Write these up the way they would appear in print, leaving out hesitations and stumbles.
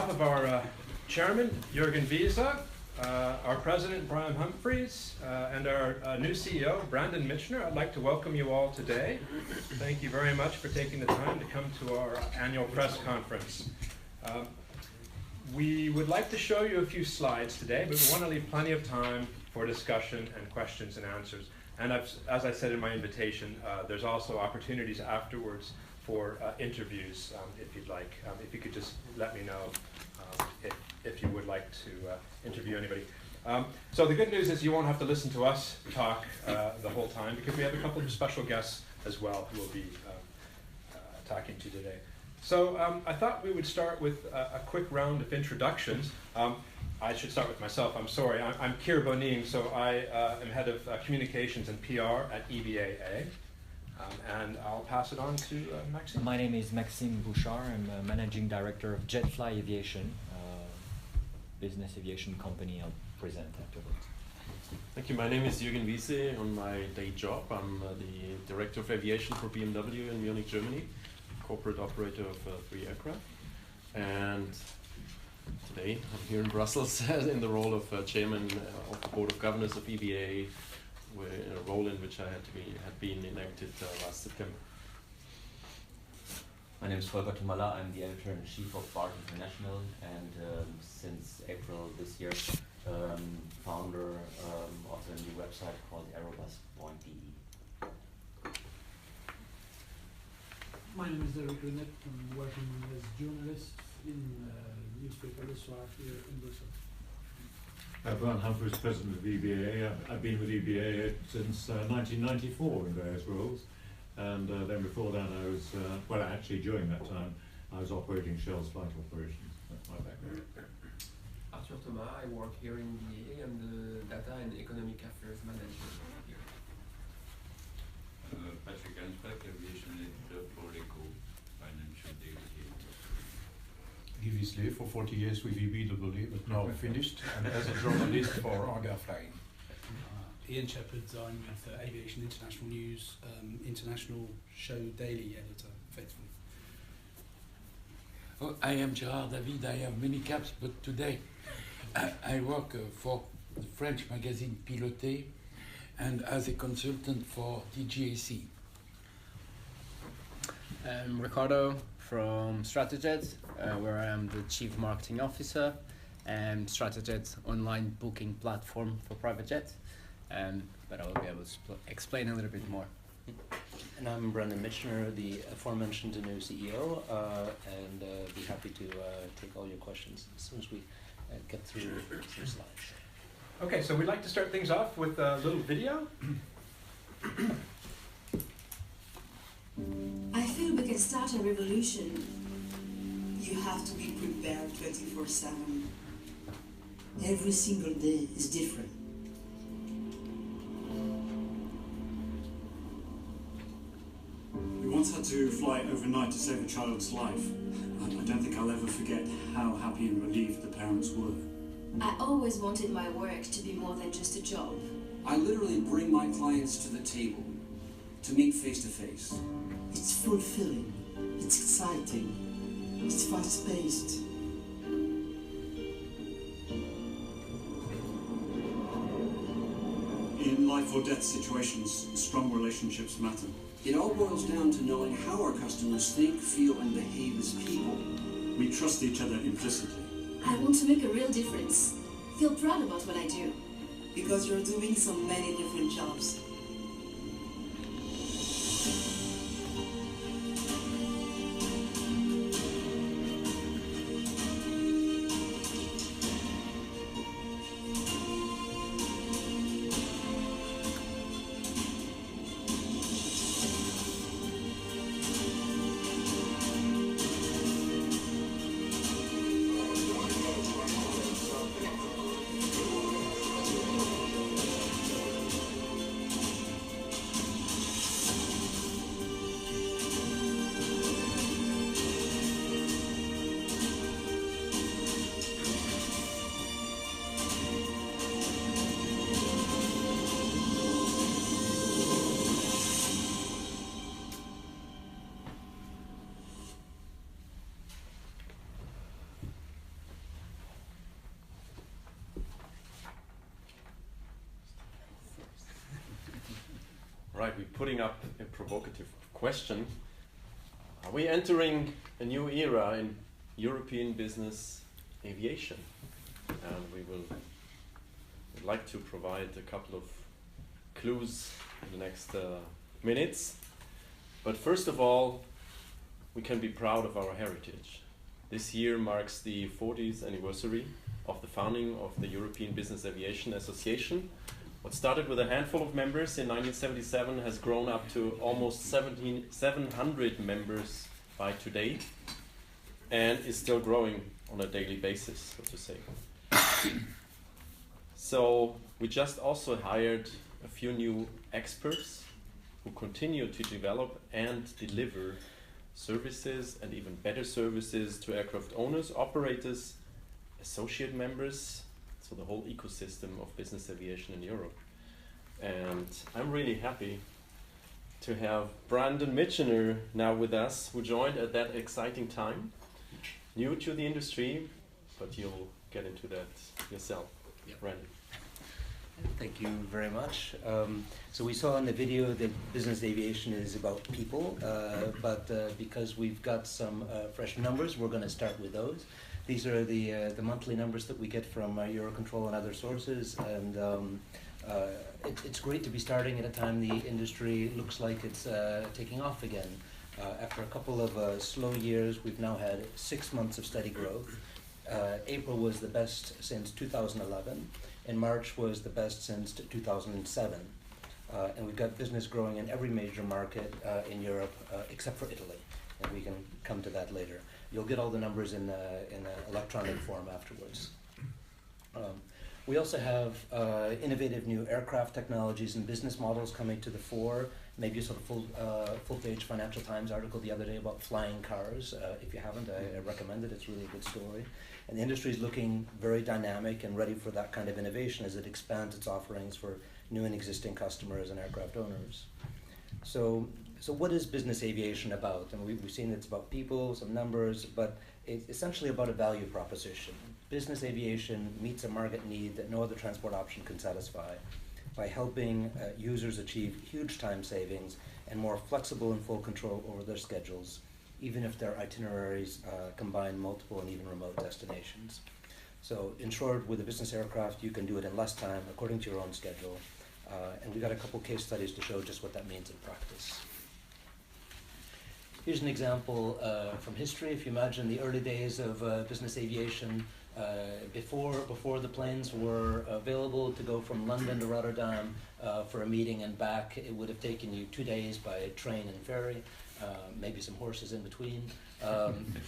behalf of our chairman, Jürgen Wiese, our president, Brian Humphreys, and our new CEO, Brandon Mitchener, I'd like to welcome you all today. Thank you very much for taking the time to come to our annual press conference. We would like to show you a few slides today, but we want to leave plenty of time for discussion and questions and answers. And as I said in my invitation, there's also opportunities afterwards for interviews, if you'd like. If you could just let me know if you would like to interview anybody. So the good news is you won't have to listen to us talk the whole time, because we have a couple of special guests as well who will be talking to you today. So I thought we would start with a quick round of introductions. I should start with myself. I'm sorry. I'm Keir Boning, so I am head of communications and PR at EBAA. And I'll pass it on to Maxime. My name is Maxime Bouchard. I'm managing director of Jetfly Aviation, business aviation company. I'll present afterwards. Thank you. My name is Jürgen Wiese. On my day job, I'm the director of aviation for BMW in Munich, Germany, corporate operator of 3 aircraft. And today I'm here in Brussels in the role of chairman of the board of governors of EBAA, a role in which I had been enacted last September. My name is Volker Tomala. I'm the editor-in-chief of BART International, and since April this year, founder of a new website called aerobus.de. My name is Eric Renet. I'm working as journalist in newspaper Le Soir here in Brussels. Brian Humphreys, president of EBAA. I've been with EBAA since 1994 in various roles, and then before that I was, actually during that time, I was operating Shell's flight operations. That's my background. Arthur Thomas, I work here in EBAA. I'm the data and economic affairs manager here. Patrick Ansbeck, aviation editor for ECO, financial data. Guy Wiesler for 40 years with EBAA, but now finished, and as a journalist for Arga Flying. Ian Shepherd, I'm with Aviation International News, international show daily editor, effectively. Oh, I am Gérard David. I have many caps, but today I work for the French magazine Piloté and as a consultant for DGAC. I'm Ricardo from Stratajet, where I am the Chief Marketing Officer, and Stratajet's online booking platform for private jets, but I will be able to explain a little bit more. And I'm Brandon Mitchener, the aforementioned new CEO, and be happy to take all your questions as soon as we get through some slides. Okay, so we'd like to start things off with a little video. I feel we can start a revolution. You have to be prepared 24/7. Every single day is different. We once had to fly overnight to save a child's life. I don't think I'll ever forget how happy and relieved the parents were. I always wanted my work to be more than just a job. I literally bring my clients to the table to meet face to face. It's fulfilling, it's exciting, it's fast-paced. In life or death situations, strong relationships matter. It all boils down to knowing how our customers think, feel, and behave as people. We trust each other implicitly. I want to make a real difference. Feel proud about what I do. Because you're doing so many different jobs. putting up a provocative question. Are we entering a new era in European business aviation? And we would like to provide a couple of clues in the next minutes. But first of all, we can be proud of our heritage. This year marks the 40th anniversary of the founding of the European Business Aviation Association. What started with a handful of members in 1977 has grown up to almost 700 members by today, and is still growing on a daily basis, so to say. So we just also hired a few new experts who continue to develop and deliver services, and even better services, to aircraft owners, operators, associate members, so the whole ecosystem of business aviation in Europe. And I'm really happy to have Brandon Mitchener now with us, who joined at that exciting time, new to the industry, but you'll get into that yourself. Yep. Brandon. Thank you very much. So we saw in the video that business aviation is about people, but because we've got some fresh numbers, we're going to start with those. These are the monthly numbers that we get from Eurocontrol and other sources, and it's great to be starting at a time the industry looks like it's taking off again. After a couple of slow years, we've now had 6 months of steady growth. April was the best since 2011, and March was the best since 2007. And we've got business growing in every major market in Europe except for Italy, and we can come to that later. You'll get all the numbers in electronic form afterwards. We also have innovative new aircraft technologies and business models coming to the fore. Maybe you saw the full-page Financial Times article the other day about flying cars. If you haven't, I recommend it. It's really a good story. And the industry is looking very dynamic and ready for that kind of innovation as it expands its offerings for new and existing customers and aircraft owners. So what is business aviation about? And we've seen it's about people, some numbers, but it's essentially about a value proposition. Business aviation meets a market need that no other transport option can satisfy by helping users achieve huge time savings and more flexible and full control over their schedules, even if their itineraries combine multiple and even remote destinations. So in short, with a business aircraft, you can do it in less time according to your own schedule. And we've got a couple case studies to show just what that means in practice. Here's an example from history. If you imagine the early days of business aviation, before the planes were available to go from London to Rotterdam for a meeting and back, it would have taken you 2 days by train and ferry, maybe some horses in between.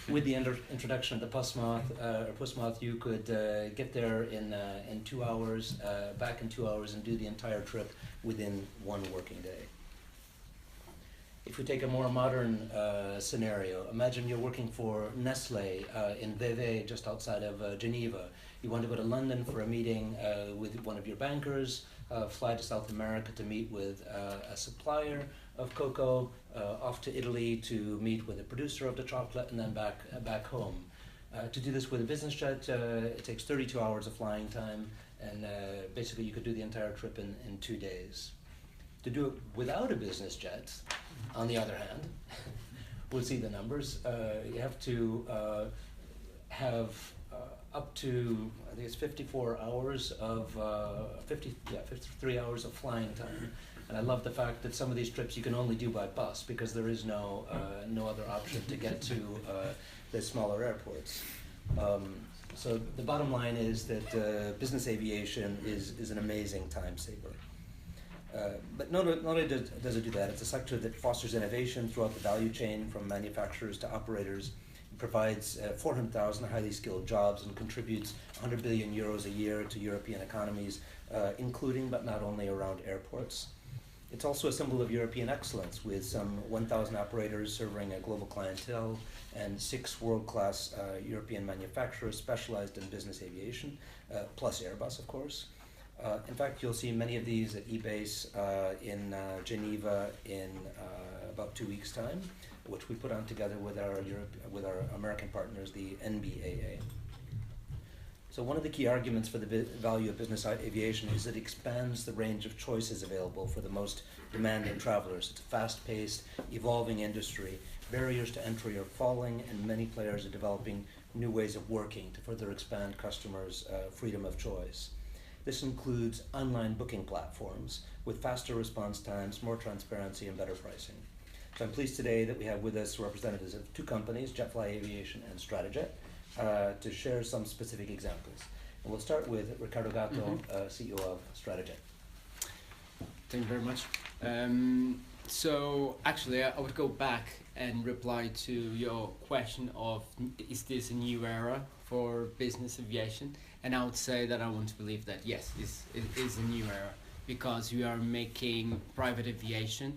With the introduction of the Pusmoth, you could get there in 2 hours, back in 2 hours, and do the entire trip within 1 working day. If we take a more modern scenario, imagine you're working for Nestle in Vevey, just outside of Geneva. You want to go to London for a meeting with one of your bankers, fly to South America to meet with a supplier of cocoa, off to Italy to meet with a producer of the chocolate, and then back home. To do this with a business jet, it takes 32 hours of flying time, and basically you could do the entire trip in 2 days. To do it without a business jet, on the other hand, we'll see the numbers. You have to have up to, I think it's 54 hours of 53 hours of flying time. And I love the fact that some of these trips you can only do by bus because there is no other option to get to the smaller airports. So the bottom line is that business aviation is an amazing time saver. But not only does it do that, it's a sector that fosters innovation throughout the value chain from manufacturers to operators. It provides 400,000 highly skilled jobs and contributes 100 billion euros a year to European economies, including but not only around airports. It's also a symbol of European excellence with some 1,000 operators serving a global clientele and 6 world-class European manufacturers specialized in business aviation, plus Airbus, of course. In fact, you'll see many of these at EBAA in Geneva in about 2 weeks' time, which we put on together with our American partners, the NBAA. So one of the key arguments for the value of business aviation is it expands the range of choices available for the most demanding travelers. It's a fast-paced, evolving industry. Barriers to entry are falling, and many players are developing new ways of working to further expand customers' freedom of choice. This includes online booking platforms with faster response times, more transparency, and better pricing. So I'm pleased today that we have with us representatives of two companies, Jetfly Aviation and Stratajet, to share some specific examples. And we'll start with Ricardo Gatto, CEO of Stratajet. Thank you very much. So actually I would go back and reply to your question of, is this a new era for business aviation? And I would say that I want to believe that yes, it is a new era, because we are making private aviation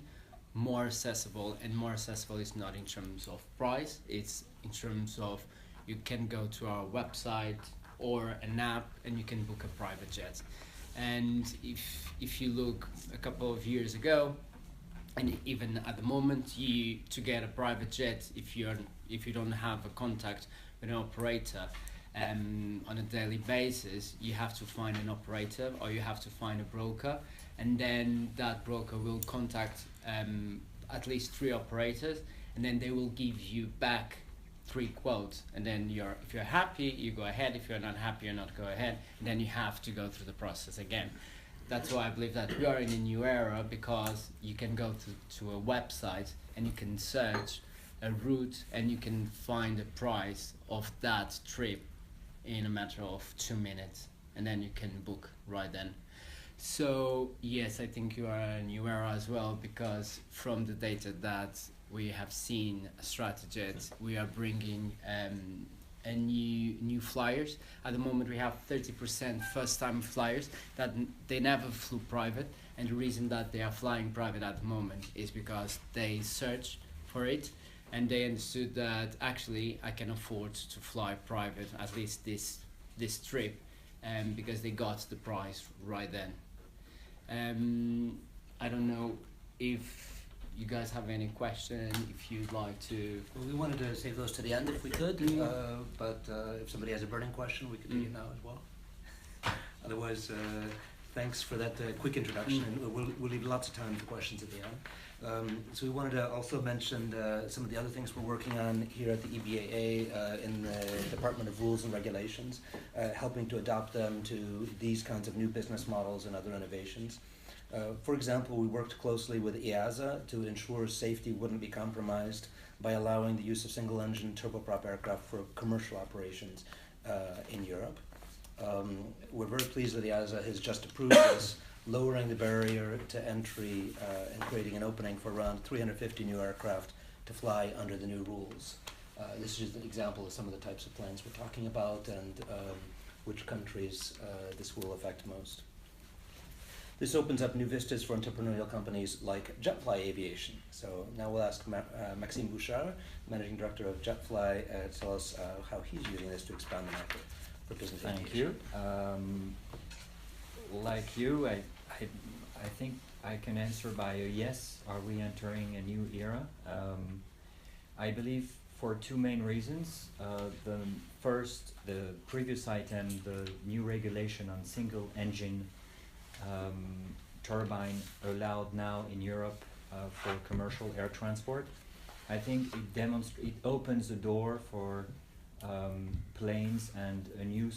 more accessible, and more accessible is not in terms of price, it's in terms of you can go to our website or an app and you can book a private jet. And if you look a couple of years ago, and even at the moment, to get a private jet, if you don't have a contact with an operator on a daily basis, you have to find an operator or you have to find a broker, and then that broker will contact at least 3 operators, and then they will give you back 3 quotes, and then if you're happy, you go ahead. If you're not happy, you're not go ahead, and then you have to go through the process again. That's why I believe that we are in a new era, because you can go to a website and you can search a route and you can find the price of that trip in a matter of 2 minutes, and then you can book right then. So yes, I think you are in a new era as well, because from the data that we have seen Stratajet, we are bringing a new flyers. At the moment we have 30% first-time flyers that they never flew private, and the reason that they are flying private at the moment is because they searched for it and they understood that actually I can afford to fly private, at least this trip, because they got the price right then. I don't know if you guys have any question, if you'd like to. Well, we wanted to save those to the end if we could, but if somebody has a burning question, we could take it now as well. Otherwise, thanks for that quick introduction, and we'll leave lots of time for questions at the end. So we wanted to also mention some of the other things we're working on here at the EBAA in the Department of Rules and Regulations, helping to adopt them to these kinds of new business models and other innovations. For example, we worked closely with EASA to ensure safety wouldn't be compromised by allowing the use of single-engine turboprop aircraft for commercial operations in Europe. We're very pleased that EASA has just approved this, lowering the barrier to entry and creating an opening for around 350 new aircraft to fly under the new rules. This is just an example of some of the types of planes we're talking about and which countries this will affect most. This opens up new vistas for entrepreneurial companies like Jetfly Aviation. So now we'll ask Maxime Bouchard, Managing Director of Jetfly, to tell us how he's using this to expand the market for business aviation. Thank you. Like you, I think I can answer by a yes. Are we entering a new era? I believe for 2 main reasons. The first, the previous item, the new regulation on single engine turbine allowed now in Europe for commercial air transport. I think it opens the door for planes and a new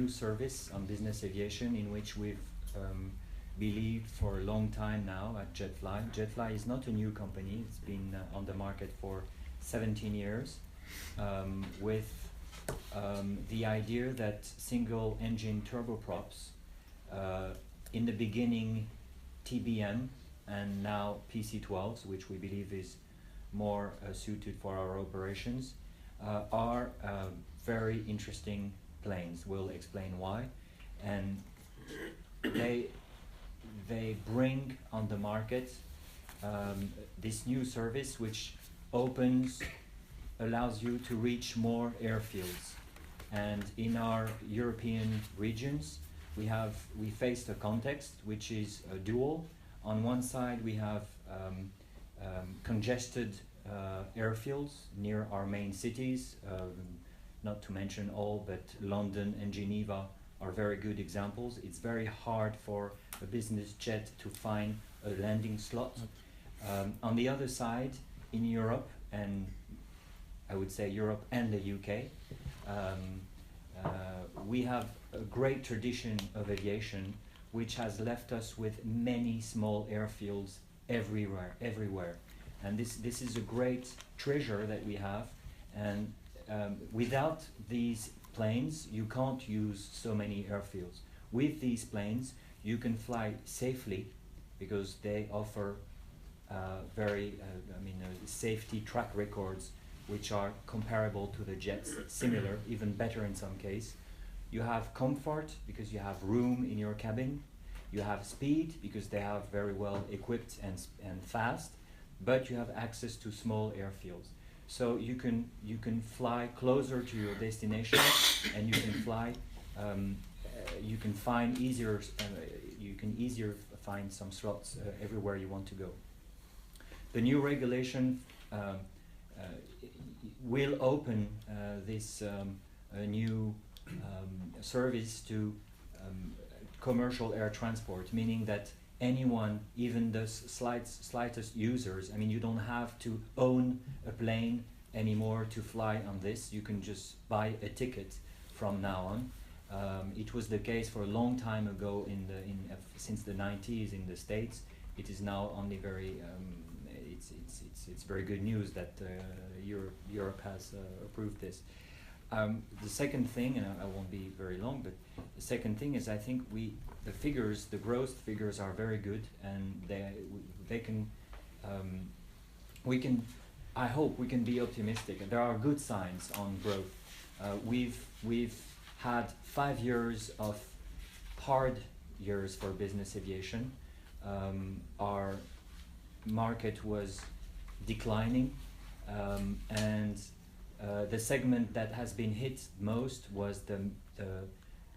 service on business aviation, in which we've believed for a long time now at Jetfly. Jetfly is not a new company. It's been on the market for 17 years with the idea that single engine turboprops, in the beginning TBM and now PC-12s, which we believe is more suited for our operations, are very interesting planes. We'll explain why. And they bring on the market this new service which allows you to reach more airfields. And in our European regions, we faced a context which is dual. On one side, we have congested airfields near our main cities, not to mention all, but London and Geneva are very good examples. It's very hard for a business jet to find a landing slot. On the other side, in Europe, and I would say Europe and the UK, we have a great tradition of aviation which has left us with many small airfields everywhere. And this is a great treasure that we have, and without these planes you can't use so many airfields. With these planes you can fly safely because they offer safety track records which are comparable to the jets, similar, even better in some case. You have comfort because you have room in your cabin. You have speed because they are very well equipped and fast, but you have access to small airfields. So you can fly closer to your destination, and you can fly. You can find easier. You can easier find some slots everywhere you want to go. The new regulation will open this new service to commercial air transport, meaning that anyone, even the slightest users, I mean, you don't have to own a plane anymore to fly on this. You can just buy a ticket from now on. It was the case for a long time ago since the 90s in the States. It is now only very it's very good news that Europe has approved this. The second thing, and I won't be very long, but the second thing is I think the growth figures are very good, and I hope we can be optimistic. There are good signs on growth. We've had 5 years of hard years for business aviation. Our market was declining, and the segment that has been hit most was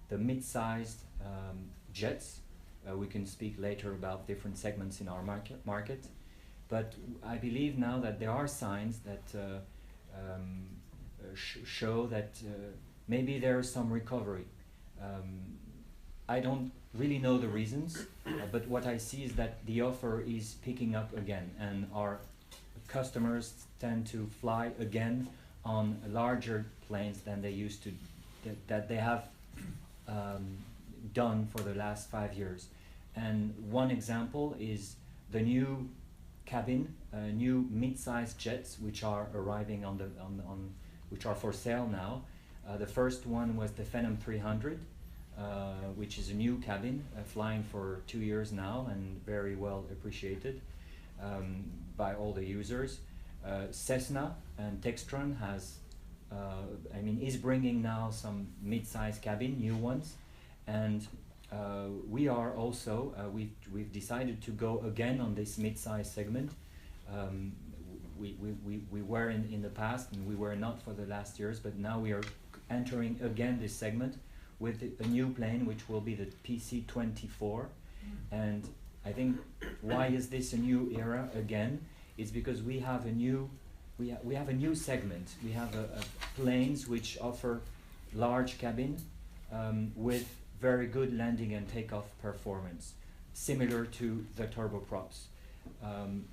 the mid-sized jets. We can speak later about different segments in our market, but I believe now that there are signs that show that maybe there is some recovery. I don't really know the reasons, but what I see is that the offer is picking up again, and our customers tend to fly again on larger planes than they used to, that they have done for the last 5 years. And one example is the new cabin, new mid-sized jets which are arriving which are for sale now. The first one was the Phenom 300, which is a new cabin, flying for 2 years now and very well appreciated by all the users. Cessna and Textron is bringing now some mid-sized cabin, new ones, and we are also we've decided to go again on this mid-sized segment. We were in the past, and we were not for the last years, but now we are entering again this segment with a new plane, which will be the PC-24. And I think why is this a new era again? It's because we have a new segment. We have planes which offer large cabin with very good landing and takeoff performance, similar to the turboprops.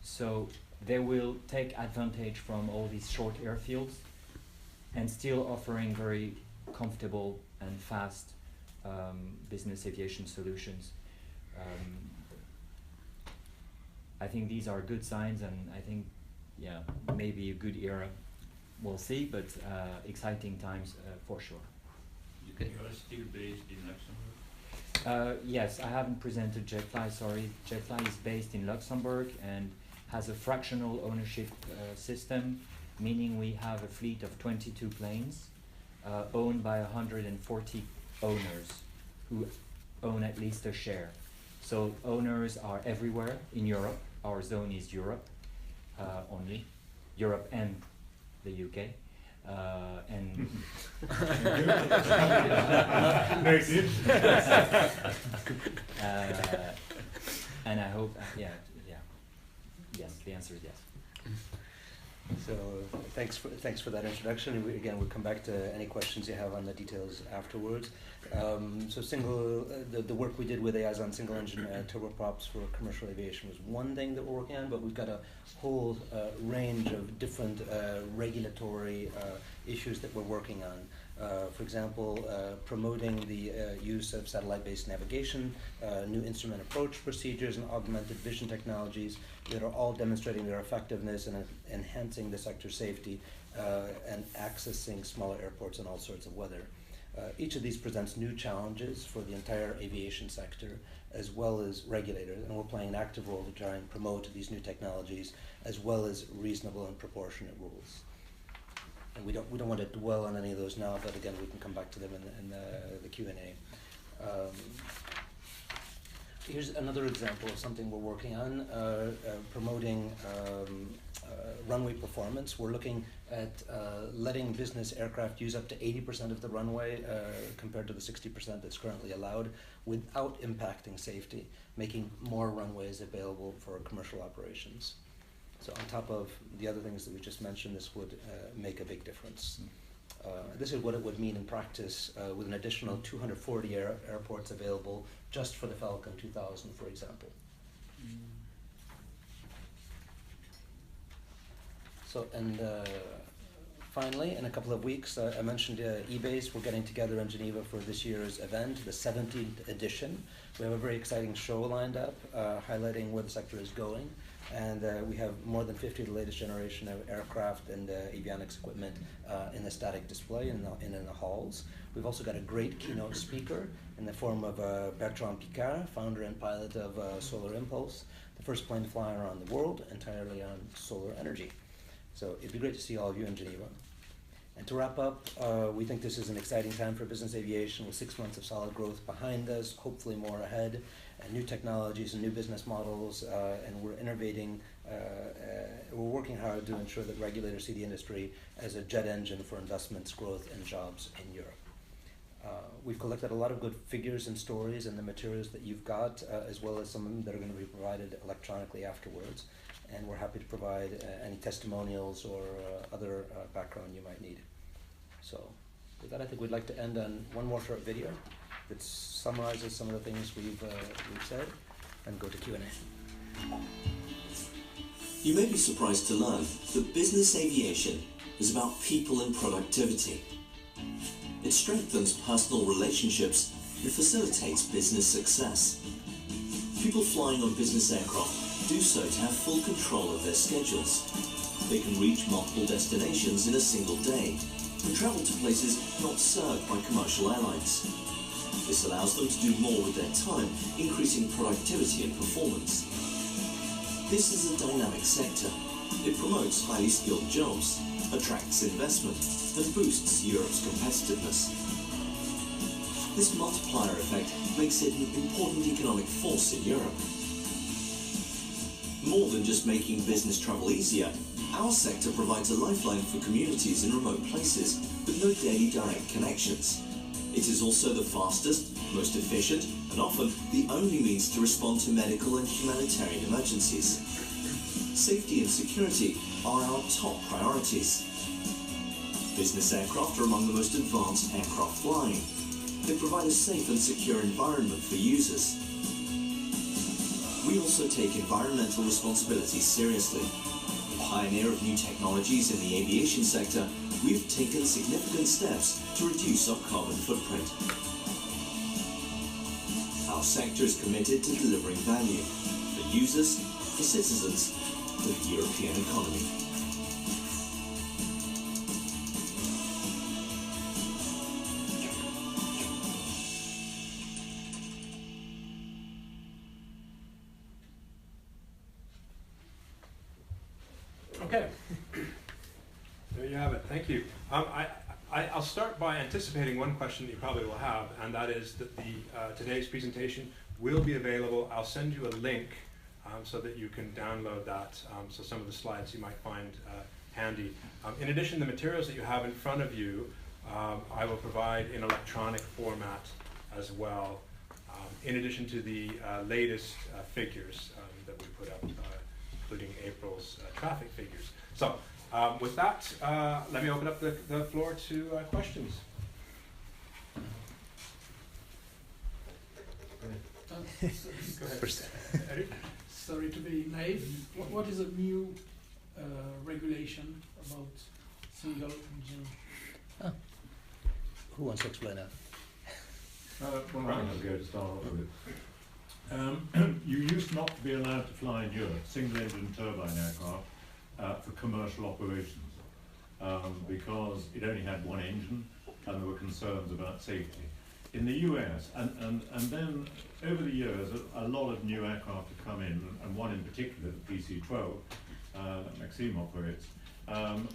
So they will take advantage from all these short airfields and still offering very comfortable and fast business aviation solutions. I think these are good signs, and I think, maybe a good era. We'll see, but exciting times for sure. You are still based in Luxembourg? Yes, I haven't presented Jetfly, sorry. Jetfly is based in Luxembourg and has a fractional ownership system, meaning we have a fleet of 22 planes owned by 140 owners who own at least a share. So owners are everywhere in Europe. Our zone is Europe only, Europe and the UK. And and I hope, yes, the answer is yes. So thanks for that introduction. And again, we'll come back to any questions you have on the details afterwards. The work we did with EASA on single engine turboprops for commercial aviation was one thing that we're working on, but we've got a whole range of different regulatory issues that we're working on. For example, promoting the use of satellite-based navigation, new instrument approach procedures, and augmented vision technologies that are all demonstrating their effectiveness and enhancing the sector's safety and accessing smaller airports in all sorts of weather. Each of these presents new challenges for the entire aviation sector as well as regulators, and we're playing an active role to try and promote these new technologies as well as reasonable and proportionate rules. And we don't want to dwell on any of those now, but again, we can come back to them in the Q&A. Here's another example of something we're working on, promoting runway performance. We're looking at letting business aircraft use up to 80% of the runway compared to the 60% that's currently allowed without impacting safety, making more runways available for commercial operations. So on top of the other things that we just mentioned, this would make a big difference. This is what it would mean in practice with an additional 240 airports available just for the Falcon 2000, for example. So, and finally, in a couple of weeks, I mentioned EBAA's. We're getting together in Geneva for this year's event, the 17th edition. We have a very exciting show lined up, highlighting where the sector is going. And we have more than 50 of the latest generation of aircraft and avionics equipment in the static display and in the halls. We've also got a great keynote speaker in the form of Bertrand Piccard, founder and pilot of Solar Impulse, the first plane to fly around the world entirely on solar energy. So it'd be great to see all of you in Geneva. And to wrap up, we think this is an exciting time for business aviation with 6 months of solid growth behind us, hopefully more ahead, and new technologies and new business models, and we're innovating, we're working hard to ensure that regulators see the industry as a jet engine for investments, growth, and jobs in Europe. We've collected a lot of good figures and stories in the materials that you've got, as well as some of them that are going to be provided electronically afterwards. And we're happy to provide any testimonials or other background you might need. So with that, I think we'd like to end on one more short video that summarizes some of the things we've said, and go to Q&A. You may be surprised to learn that business aviation is about people and productivity. It strengthens personal relationships and facilitates business success. People flying on business aircraft do so to have full control of their schedules. They can reach multiple destinations in a single day and travel to places not served by commercial airlines. This allows them to do more with their time, increasing productivity and performance. This is a dynamic sector. It promotes highly skilled jobs, attracts investment, and boosts Europe's competitiveness. This multiplier effect makes it an important economic force in Europe. More than just making business travel easier, our sector provides a lifeline for communities in remote places with no daily direct connections. It is also the fastest, most efficient, and often the only means to respond to medical and humanitarian emergencies. Safety and security are our top priorities. Business aircraft are among the most advanced aircraft flying. They provide a safe and secure environment for users. We also take environmental responsibility seriously. A pioneer of new technologies in the aviation sector, we've taken significant steps to reduce our carbon footprint. Our sector is committed to delivering value for users, for citizens, for the European economy. Okay, there you have it. Thank you. I'll start by anticipating one question that you probably will have, and that is that today's presentation will be available. I'll send you a link so that you can download that, so some of the slides you might find handy. In addition, the materials that you have in front of you, I will provide in electronic format as well, in addition to the latest figures that we put up, including April's traffic figures. So With that, let me open up the floor to questions. Go ahead. Eric? Sorry to be naive. What is a new regulation about single engine? Who wants to explain that? Well, I'm going to start off with it. You used not to be allowed to fly in Europe single-engine turbine aircraft for commercial operations because it only had one engine and there were concerns about safety. In the US, and then over the years, a lot of new aircraft have come in, and one in particular, the PC-12, that Maxime operates,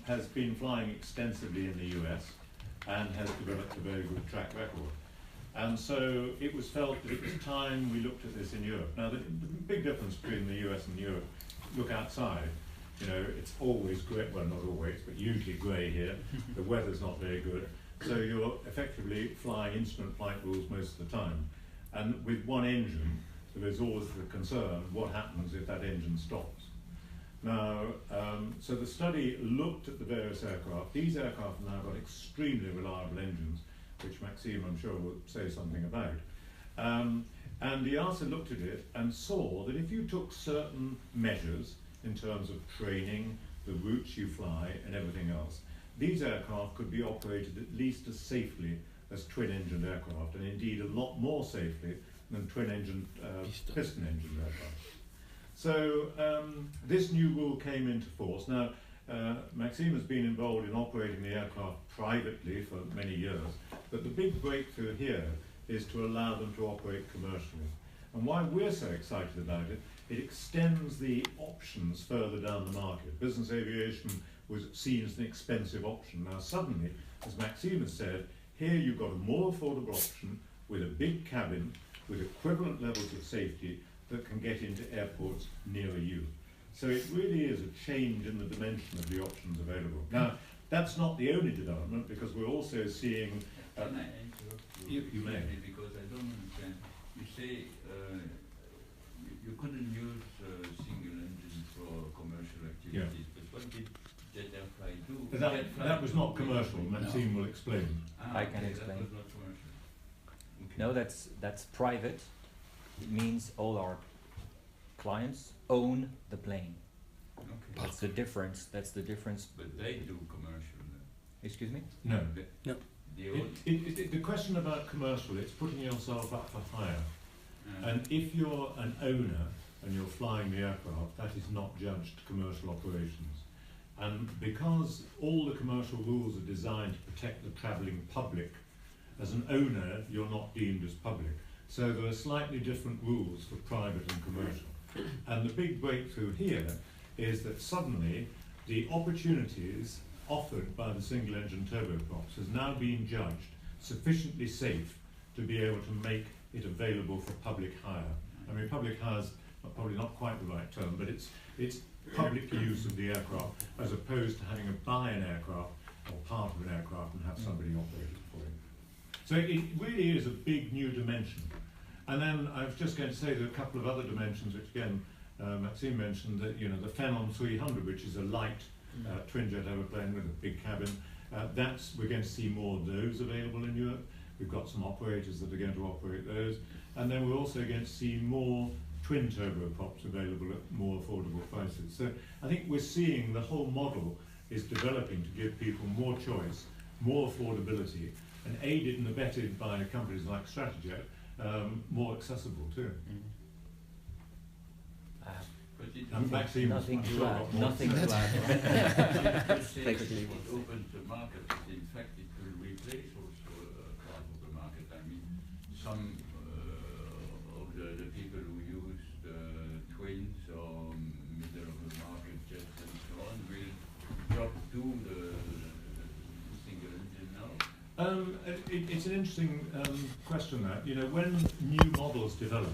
has been flying extensively in the US and has developed a very good track record. And so it was felt that it was time we looked at this in Europe. Now, the big difference between the US and Europe, look outside, you know, it's always grey, well, not always, but usually grey here. The weather's not very good. So you're effectively flying instrument flight rules most of the time. And with one engine, there is always the concern, what happens if that engine stops? Now, so the study looked at the various aircraft. These aircraft have now got extremely reliable engines, which Maxime, I'm sure, will say something about. And the EASA looked at it and saw that if you took certain measures in terms of training, the routes you fly, and everything else, these aircraft could be operated at least as safely as twin-engined aircraft, and indeed a lot more safely than twin-engined piston-engined aircraft. So this new rule came into force. Now, Maxime has been involved in operating the aircraft privately for many years, but the big breakthrough here is to allow them to operate commercially. And why we're so excited about it, it extends the options further down the market. Business aviation was seen as an expensive option. Now suddenly, as Maxime has said, here you've got a more affordable option with a big cabin, with equivalent levels of safety that can get into airports nearer you. So it really is a change in the dimension of the options available. Now, that's not the only development, because we're also seeing... Can I interrupt you? You may. Because I don't understand. You say you couldn't use single engine for commercial activities, but what did Jetfly do? That was not commercial. Maxime will explain. I can explain. That was not commercial. Okay. No, that's private. It means all our clients own the plane. Okay. That's the difference. That's the difference. But they do commercial then. Excuse me? No. No. The question about commercial, it's putting yourself up for hire. And if you're an owner and you're flying the aircraft, that is not judged commercial operations. And because all the commercial rules are designed to protect the travelling public, as an owner, you're not deemed as public. So there are slightly different rules for private and commercial. And the big breakthrough here is that suddenly the opportunities offered by the single-engine turboprops has now been judged sufficiently safe to be able to make it available for public hire. I mean, public hire is probably not quite the right term, but it's public use of the aircraft as opposed to having to buy an aircraft or part of an aircraft and have somebody operate it for you. So it really is a big new dimension. And then I was just going to say there are a couple of other dimensions which again Maxime mentioned, that the Phenom 300, which is a light twin-jet aeroplane with a big cabin. We're going to see more of those available in Europe. We've got some operators that are going to operate those. And then we're also going to see more twin turboprops available at more affordable prices. So I think we're seeing the whole model is developing to give people more choice, more affordability, and aided and abetted by companies like Stratojet, more accessible too. Nothing to add. Nothing to add. Basically, it opens the market. In fact, it will replace also part of the market. I mean, some of the people who use the twins or middle of the market jets and so on will drop to the single engine now. It's an interesting question that, when new models develop,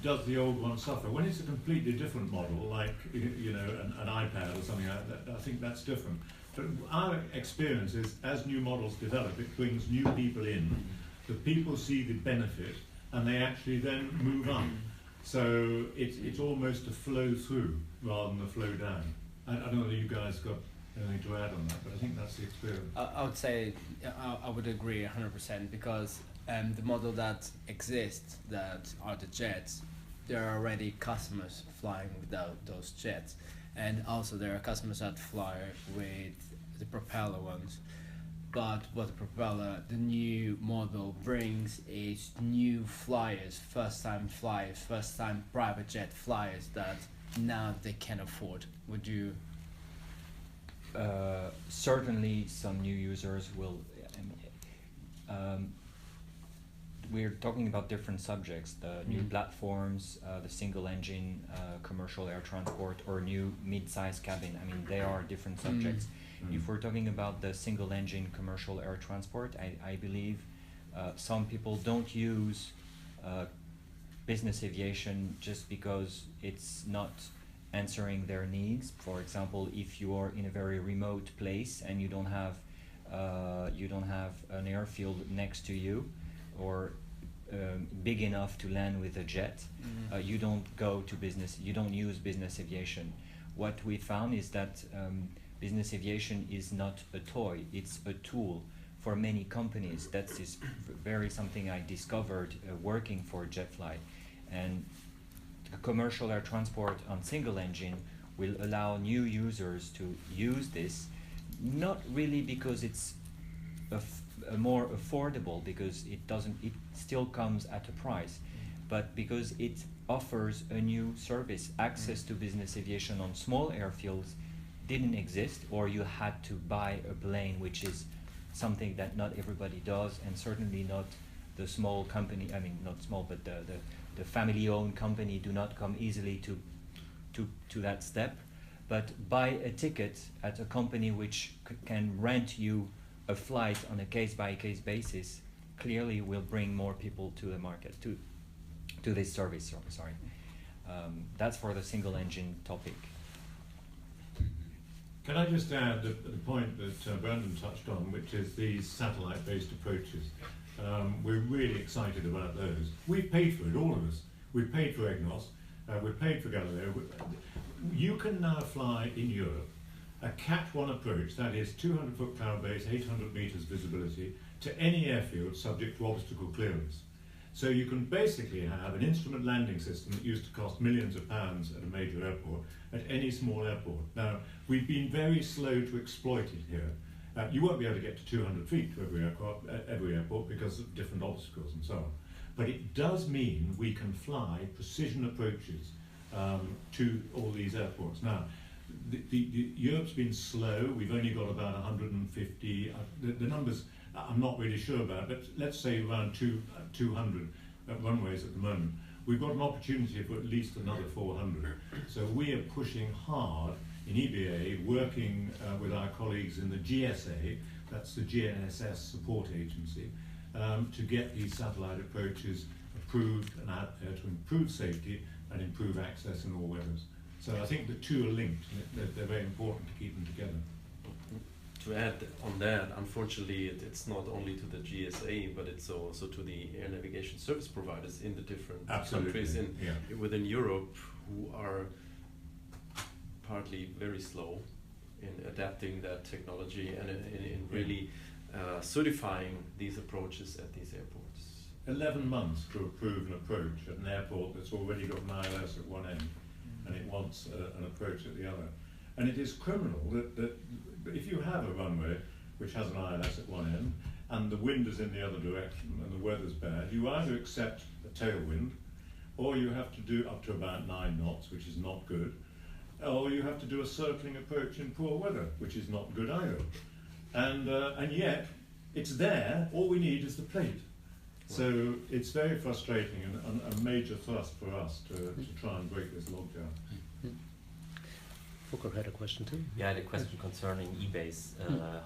does the old one suffer? When it's a completely different model, like an iPad or something like that, I think that's different. But our experience is, as new models develop, it brings new people in. The people see the benefit, and they actually then move on. So it's almost a flow through rather than a flow down. I don't know whether you guys got anything to add on that, but I think that's the experience. I would say I would agree 100% because the model that exists, that are the jets, there are already customers flying without those jets, and also there are customers that fly with the propeller ones. But what the new model brings is new flyers, first-time private jet flyers that now they can afford. Would you? Certainly some new users will. We're talking about different subjects, the new platforms, the single engine commercial air transport, or new mid-size cabin. I mean, they are different subjects. If we're talking about the single engine commercial air transport, I believe some people don't use business aviation just because it's not answering their needs. For example, if you are in a very remote place and you don't have an airfield next to you, or big enough to land with a jet, you don't use business aviation. What we found is that business aviation is not a toy, it's a tool for many companies. That's something I discovered working for JetFly. And commercial air transport on single engine will allow new users to use this, not really because it's more affordable, because it still comes at a price, but because it offers a new service. Access to business aviation on small airfields didn't exist, or you had to buy a plane, which is something that not everybody does, and certainly not the small company. I mean, not small, but the family-owned company do not come easily to that step. But buy a ticket at a company which can rent you a flight on a case-by-case basis clearly will bring more people to the market, to this service. Sorry, that's for the single engine topic. Can I just add the point that Brandon touched on, which is these satellite-based approaches. We're really excited about those. We've paid for it, all of us. We've paid for EGNOS, we've paid for Galileo. You can now fly in Europe a Cat 1 approach, that is 200-foot cloud base, 800 meters visibility, to any airfield subject to obstacle clearance. So you can basically have an instrument landing system that used to cost millions of pounds at a major airport, at any small airport. Now, we've been very slow to exploit it here. You won't be able to get to 200 feet to every airport because of different obstacles and so on. But it does mean we can fly precision approaches to all these airports. Now, Europe's been slow. We've only got about 150. The numbers I'm not really sure about, but let's say around 200 runways at the moment. We've got an opportunity for at least another 400. So we are pushing hard in EBAA, working with our colleagues in the GSA, that's the GNSS support agency, to get these satellite approaches approved and out there to improve safety and improve access in all weathers. So I think the two are linked. They're very important to keep them together. To add on that, unfortunately, it's not only to the GSA, but it's also to the air navigation service providers in the different countries within Europe, who are partly very slow in adapting that technology and in really certifying these approaches at these airports. 11 months to approve an approach at an airport that's already got an ILS at one end, and it wants an approach at the other. And it is criminal that if you have a runway which has an ILS at one end and the wind is in the other direction and the weather's bad, you either accept a tailwind, or you have to do up to about 9 knots, which is not good, or you have to do a circling approach in poor weather, which is not good either. And yet, it's there, all we need is the plate. So it's very frustrating and a major thrust for us to try and break this logjam. Booker had a question too. Yeah, I had a question concerning eBay's.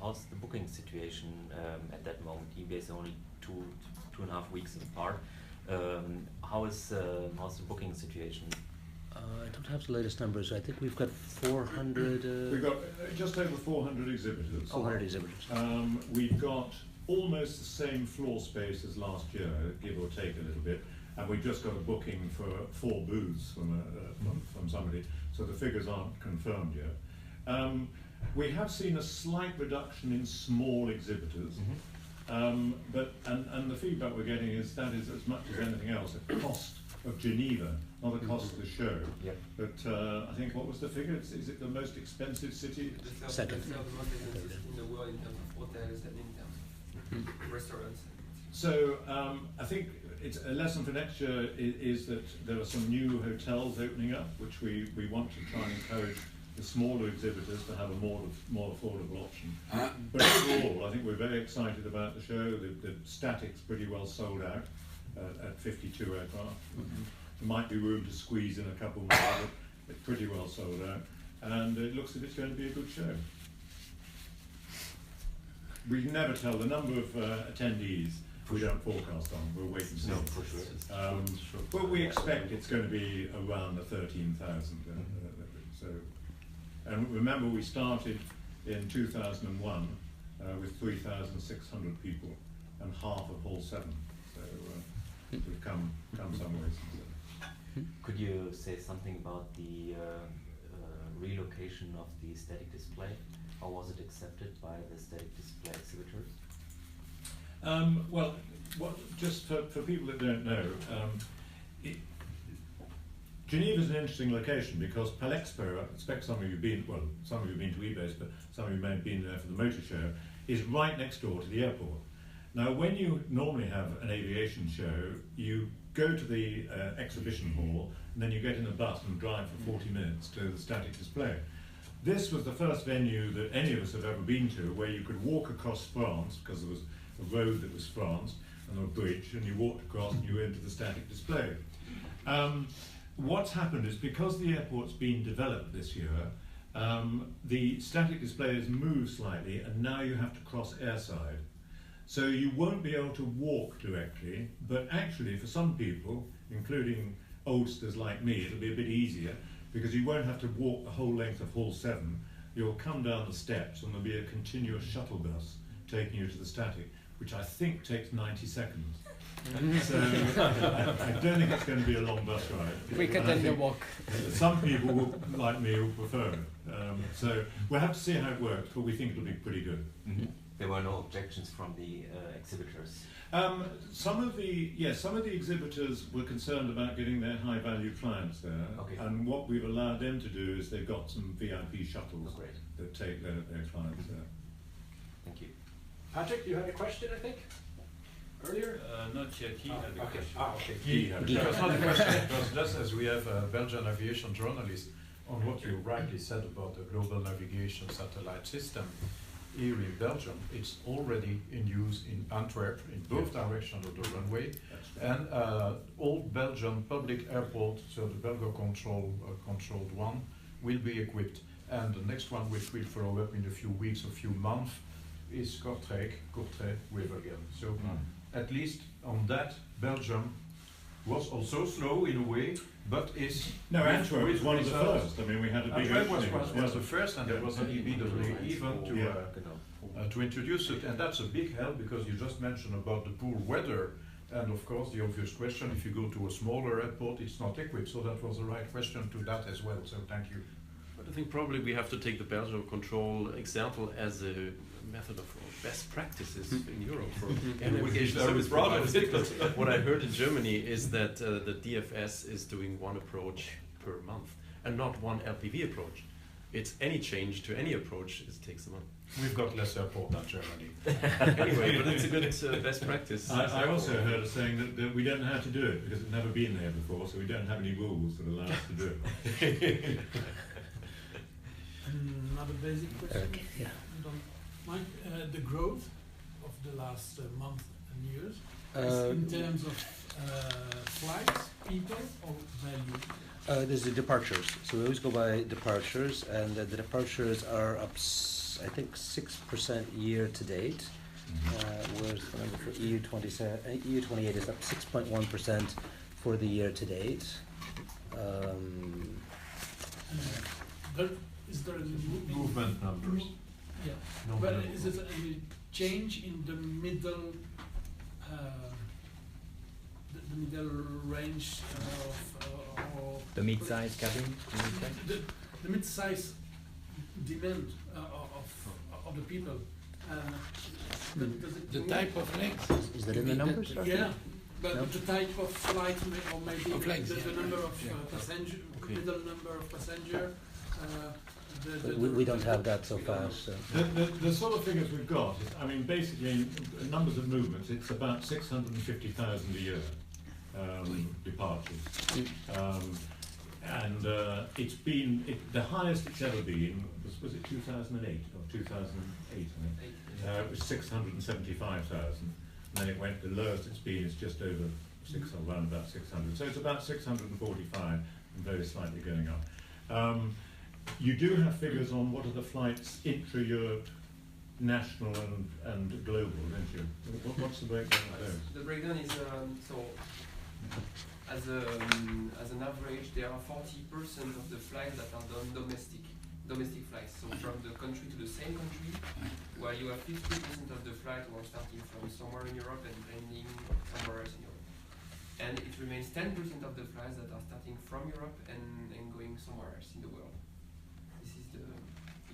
How's the booking situation at that moment? eBay is only two and a half weeks apart. How's the booking situation? I don't have the latest numbers. I think we've got 400. We've got just over 400 exhibitors. 400 exhibitors. We've got almost the same floor space as last year, give or take a little bit. And we've just got a booking for 4 booths from somebody, so the figures aren't confirmed yet. We have seen a slight reduction in small exhibitors, but the feedback we're getting is that is as much as anything else a cost of Geneva, not a cost of the show. Yep. But I think, what was the figure? Is it the most expensive city? Second. The most expensive city in the world in terms of hotels and in terms of restaurants. So I think it's a lesson for next year is that there are some new hotels opening up, which we want to try and encourage the smaller exhibitors to have a more affordable option. But overall, I think we're very excited about the show. The static's pretty well sold out at 52 aircraft. There might be room to squeeze in a couple more, but it's pretty well sold out. And it looks as if it's going to be a good show. We can never tell the number of attendees. We don't forecast on. We'll wait and see. No, for sure. But we expect it's going to be around the 13,000. And remember, we started in 2001 with 3,600 people and half of Hall 7. So we've come some ways. Could you say something about the relocation of the static display? How was it accepted by the static display exhibitors? Well, just for people that don't know, Geneva is an interesting location because Palexpo, I expect some of you have been to EBAA, but some of you may have been there for the motor show, is right next door to the airport. Now, when you normally have an aviation show, you go to the exhibition hall and then you get in a bus and drive for 40 minutes to the static display. This was the first venue that any of us have ever been to where you could walk across France, because there was a road that was France and a bridge, and you walked across and you went to the static display. What's happened is, because the airport's been developed this year, the static display has moved slightly, and now you have to cross airside. So you won't be able to walk directly, but actually for some people, including oldsters like me, it'll be a bit easier, because you won't have to walk the whole length of Hall 7. You'll come down the steps and there'll be a continuous shuttle bus taking you to the static, which I think takes 90 seconds. So I don't think it's going to be a long bus ride. Quicker than the walk. Some people, like me, will prefer it. So we'll have to see how it works, but we think it'll be pretty good. There were no objections from the exhibitors. Some of the exhibitors were concerned about getting their high-value clients there, and what we've allowed them to do is they've got some VIP shuttles that take their clients there. Thank you. Patrick, you had a question, I think, earlier? Not yet. He had a question. Okay. It was not a question. It was just as we have a Belgian aviation journalist on what you rightly said about the global navigation satellite system. Here in Belgium, it's already in use in Antwerp in both directions of the runway, and all Belgian public airports, so the Belgo controlled one, will be equipped, and the next one, which will follow up in a few weeks or few months, is Kortrijk with again. So at least on that, Belgium was also slow in a way, but is... No, Antwerp was one of the first. I mean, we had a big opening. was the first, and there was an EBAA even to introduce it, and that's a big help, because you just mentioned about the poor weather, and of course the obvious question, if you go to a smaller airport, it's not equipped, so that was the right question to that as well, so thank you. But I think probably we have to take the Belgian control example as a method of best practices in Europe for navigation service providers. But what I heard in Germany is that the DFS is doing one approach per month and not one LPV approach. It's any change to any approach, it takes a month. We've got less airport than Germany. Anyway, but it's a good best practice. I also heard us saying that we don't know how to do it because it's never been there before, so we don't have any rules that allow us to do it. Another basic question. Okay, yeah. Mike, the growth of the last month and years, in terms of flights, people, or value? There's the departures. So we always go by departures, and the departures are up, I think, 6% year to date. Whereas the number for EU28 is up 6.1% for the year to date. Is there a movement numbers? Yeah, but is it a change in the middle? The middle range of the mid-size cabin? the mid-size demand the people. The type of legs. Is that in the numbers? Yeah, but No? the type of flight, or maybe Of legs, the yeah. number of Yeah. passenger, Okay. middle number of passenger. We don't have that so far. So. The sort of figures we've got, is, I mean, basically, in numbers of movements, it's about 650,000 a year departures. And it's been, the highest it's ever been, was it 2008 or 2008, I think? It was 675,000. And then it went, the lowest it's been is just over around about 600. So it's about 645 and very slightly going up. You do have figures on what are the flights intra-Europe, national and global, don't you? What's the breakdown of those? The breakdown is so as an average, there are 40% of the flights that are done domestic flights. So from the country to the same country, while you have 50% of the flights who are starting from somewhere in Europe and ending somewhere else in Europe. And it remains 10% of the flights that are starting from Europe and going somewhere else in the world. This is the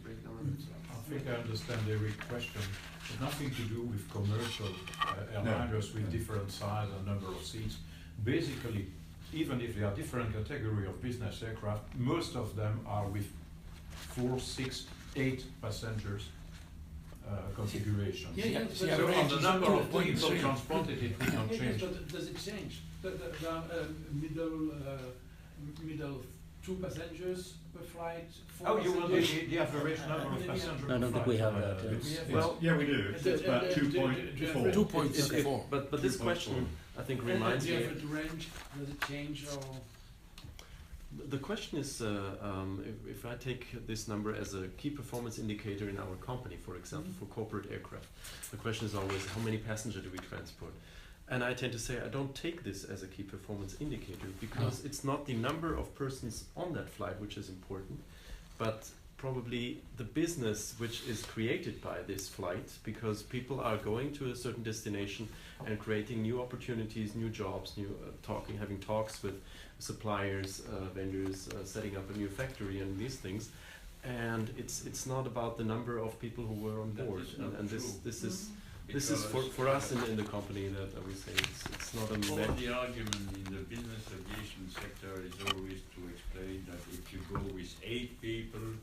breakdown of the flights. I think I understand every question. It's nothing to do with commercial airliners with different size and number of seats. Basically, even if they are different category of business aircraft, most of them are with 4, 6, 8 passengers configurations. Yeah, So on the number of people transported, it will not Yes, change. but does it change? The middle 2 passengers per flight. 4 Oh, you want passengers? the average number of passengers? I don't think we have that. Well, yeah, we do. It's about 2.4. 2.4. But this question, I think, reminds and me. the average range, does it change or? The question is, if I take this number as a key performance indicator in our company, for example, for corporate aircraft, the question is always how many passengers do we transport? And I tend to say I don't take this as a key performance indicator because it's not the number of persons on that flight which is important, but probably the business which is created by this flight, because people are going to a certain destination and creating new opportunities, new jobs, having talks with suppliers, vendors, setting up a new factory and these things. And it's not about the number of people who were on board. And this is for us in the company that I would say it's not a All the argument in the business aviation sector is always to explain that if you go with 8 people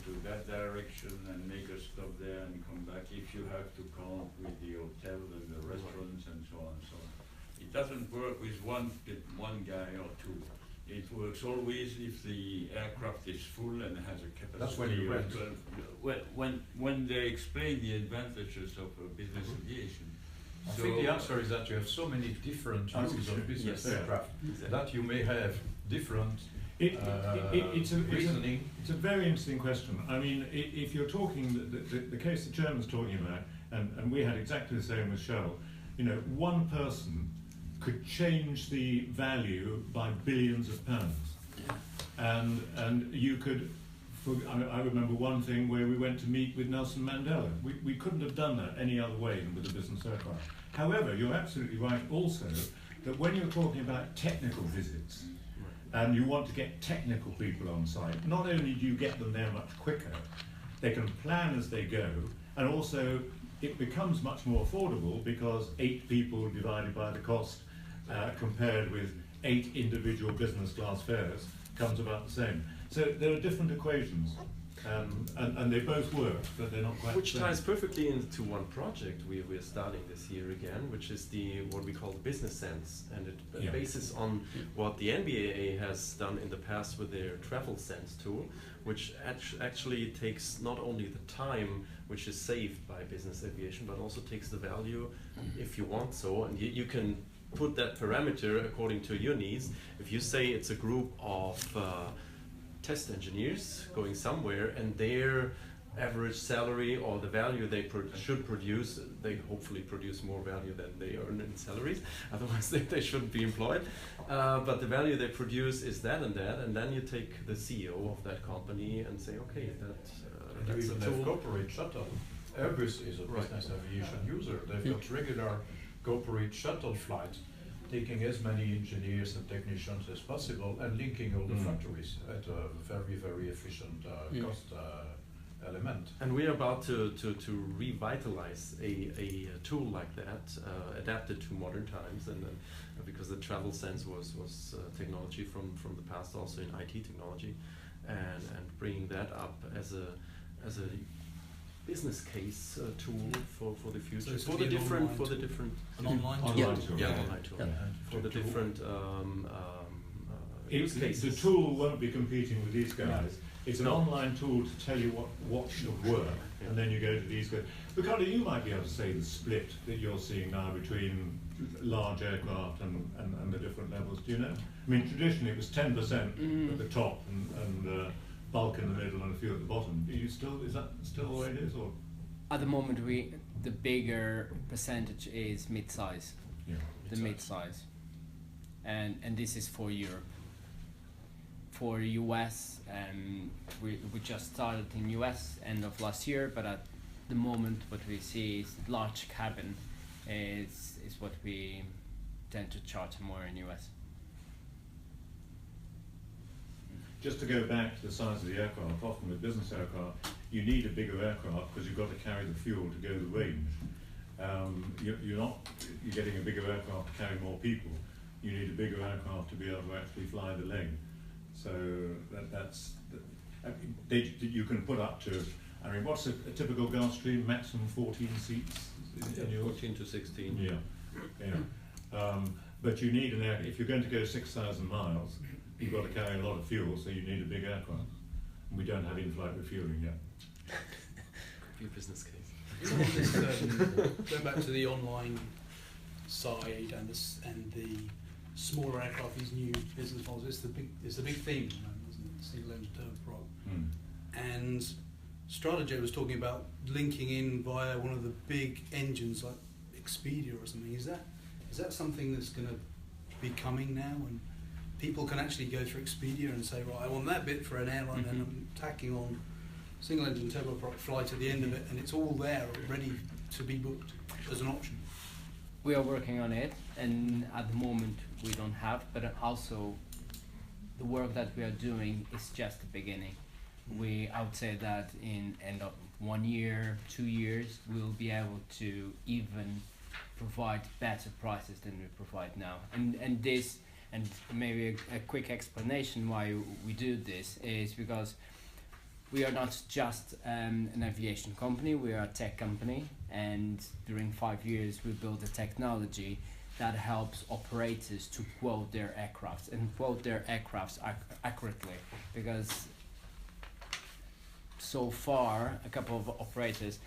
to that direction and make a stop there and come back, if you have to count with the hotel and the restaurants and so on and so on. It doesn't work with one guy or 2. It works always if the aircraft is full and has a capacity. That's when you rent. When they explain the advantages of business aviation. I think the answer is that you have so many different uses of business aircraft that you may have different reasoning. It's a very interesting question. I mean, if you're talking, the case the chairman's talking about, and we had exactly the same with Shell, one person could change the value by billions of pounds. And you could, I remember one thing where we went to meet with Nelson Mandela. We couldn't have done that any other way than with a business aircraft. However, you're absolutely right also that when you're talking about technical visits, and you want to get technical people on site, not only do you get them there much quicker, they can plan as they go, and also it becomes much more affordable because 8 people divided by the cost compared with 8 individual business class fares comes about the same. So there are different equations, and they both work, but they're not quite Which the same. ties perfectly into one project we're starting this year again, which is what we call business sense, and it bases on what the NBAA has done in the past with their travel sense tool, which actually takes not only the time which is saved by business aviation, but also takes the value if you want so, and you can put that parameter according to your needs. If you say it's a group of test engineers going somewhere and their average salary or the value they should produce, they hopefully produce more value than they earn in salaries, otherwise they shouldn't be employed. But the value they produce is that, and then you take the CEO of that company and say, okay, that's you a even tool. have corporate shuttle. Airbus is a business aviation user. They've got regular corporate shuttle flights, taking as many engineers and technicians as possible and linking all the factories at a very, very efficient cost element. And we are about to revitalize a tool like that, adapted to modern times, and because the travel sense was technology from the past, also in IT technology, and bringing that up as a business case tool for the future, So for the different an online tool. yeah, tool. yeah, online tool, for the different use cases. The tool won't be competing with these guys. It's an online tool to tell you what should work, and then you go to these guys. Ricardo, you might be able to say the split that you're seeing now between large aircraft and the different levels. Do you know? I mean, traditionally it was 10% at the top and bulk in the middle and a few at the bottom. Is that still the way it is, or? At the moment, the bigger percentage is mid-size. Yeah, the mid-size, and this is for Europe. For US, we just started in US end of last year, but at the moment what we see is large cabin is what we tend to charge more in US. Just to go back to the size of the aircraft, often with business aircraft, you need a bigger aircraft because you've got to carry the fuel to go the range. You're getting a bigger aircraft to carry more people. You need a bigger aircraft to be able to actually fly the leg. So you can put up to, I mean, what's a typical Gulfstream, maximum 14 seats? Yeah, 14 to 16. Yeah. But you need if you're going to go 6,000 miles, you've got to carry a lot of fuel, so you need a big aircraft. And we don't have in-flight refueling yet. Could be a business case. Going back to the online side and the smaller aircraft, these new business models, it's the big theme, isn't it? Single engine turboprop. And Stratajet was talking about linking in via one of the big engines like Expedia or something. Is that something that's going to be coming now, and people can actually go through Expedia and say, right, I want that bit for an airline, and I'm tacking on single engine turboprop flight at the end of it, and it's all there ready to be booked as an option? We are working on it, and at the moment we don't have, but also the work that we are doing is just the beginning. I would say that in end of 1 year, 2 years, we'll be able to even provide better prices than we provide now. And maybe a quick explanation why we do this is because we are not just an aviation company, we are a tech company, and during 5 years we built a technology that helps operators to quote their aircrafts accurately, because so far a couple of operators,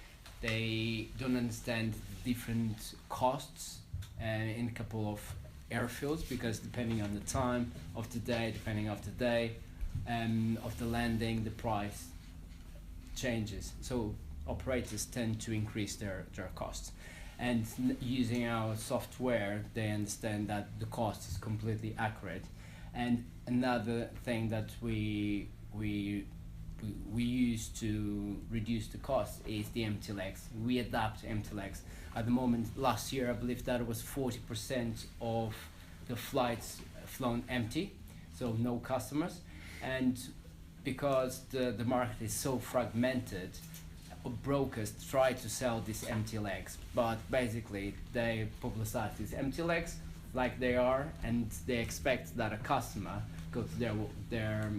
they don't understand different costs in a couple of airfields, because depending on the time of the day, of the landing, the price changes. So operators tend to increase their costs. And using our software, they understand that the cost is completely accurate. And another thing that we use to reduce the cost is the empty legs. We adapt empty legs. At the moment, last year, I believe that it was 40% of the flights flown empty, so no customers. And because the market is so fragmented, brokers try to sell these empty legs, but basically they publicize these empty legs like they are, and they expect that a customer goes to their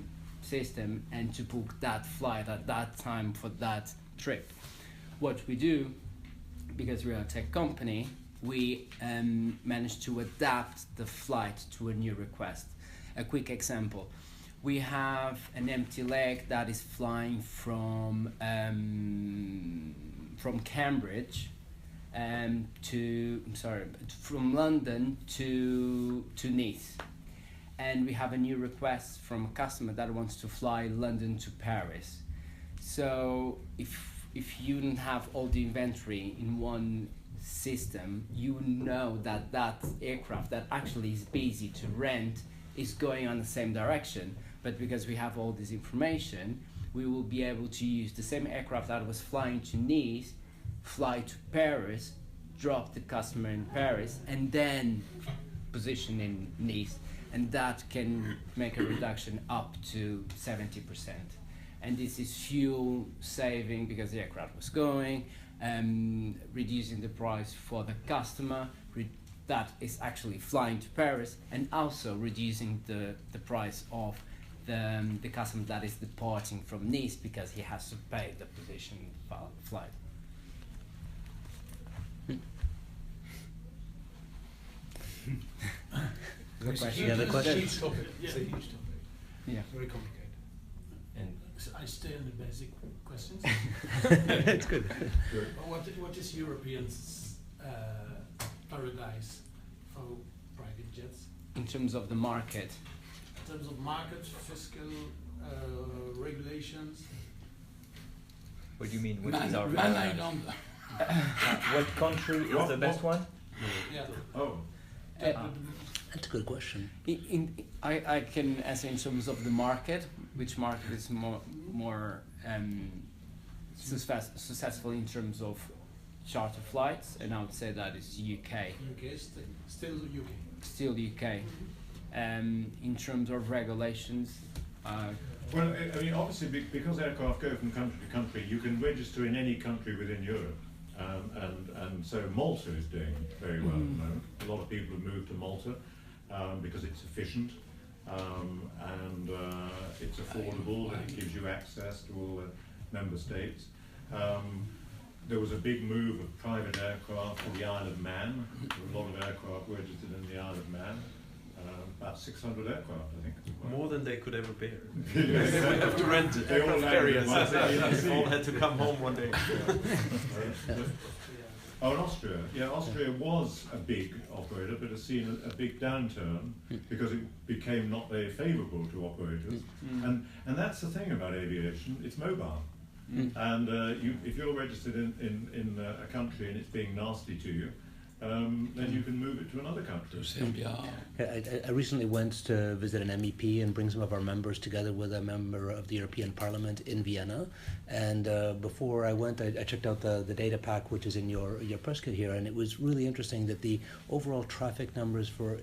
system and to book that flight at that time for that trip. What we do, because we're a tech company, we manage to adapt the flight to a new request. A quick example. We from Cambridge from London to Nice, and we have a new request from a customer that wants to fly London to Paris. So if you don't have all the inventory in one system, you know that aircraft that actually is busy to rent is going on the same direction. But because we have all this information, we will be able to use the same aircraft that was flying to Nice, fly to Paris, drop the customer in Paris, and then position in Nice. And that can make a reduction up to 70%. and this is fuel saving because the aircraft was going, reducing the price for the customer that is actually flying to Paris, and also reducing the price of the customer that is departing from Nice because he has to pay the position flight. The question. Yeah, the question. It's a huge topic. It's a huge topic. Yeah. Very complicated. And So I stay on the basic questions. It's good. What is Europeans' paradise for private jets? In terms of the market. In terms of market, fiscal regulations. What do you mean? What is Man our Island. what country is the best one? Yeah. Oh. That's a good question. I can answer in terms of the market, which market is more successful in terms of charter flights, and I would say that is UK. UK, still UK. Still UK. In terms of regulations. Well, I mean, obviously, because aircraft go from country to country, you can register in any country within Europe. And so Malta is doing very well at the moment. A lot of people have moved to Malta because it's efficient and it's affordable and it gives you access to all the member states. There was a big move of private aircraft to the Isle of Man. There were a lot of aircraft registered in the Isle of Man. About 600 aircraft, I think. More than they could ever bear. Yes. They would have to rent They all aircraft landed carriers. once. They all had to come home one day. Oh, in Austria. Yeah, Austria was a big operator, but has seen a big downturn because it became not very favourable to operators. And that's the thing about aviation, it's mobile. And if you're registered in a country and it's being nasty to you, then you can move it to another country. I recently went to visit an MEP and bring some of our members together with a member of the European Parliament in Vienna. And before I went, I checked out the data pack, which is in your press kit here, and it was really interesting that the overall traffic numbers for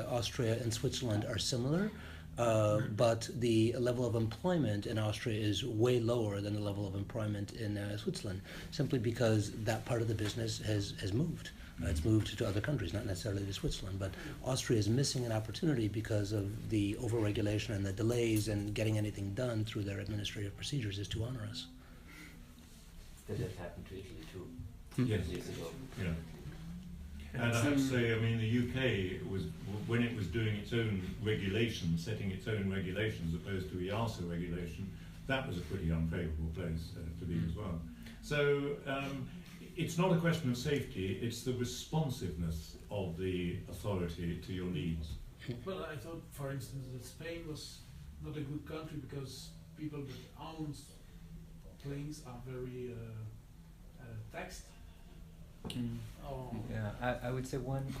Austria and Switzerland are similar. But the level of employment in Austria is way lower than the level of employment in Switzerland, simply because that part of the business has moved. It's moved to other countries, not necessarily to Switzerland, but Austria is missing an opportunity because of the overregulation and the delays and getting anything done through their administrative procedures is too onerous. That happened to Italy too. Yes. Years ago. Yeah. And I have to say, I mean, the UK was, when it was doing its own regulations, setting its own regulations as opposed to EASA regulation, that was a pretty unfavourable place to be as well. So it's not a question of safety, it's the responsiveness of the authority to your needs. Well, I thought, for instance, that Spain was not a good country because people that own planes are very taxed. Oh. Yeah, I would say one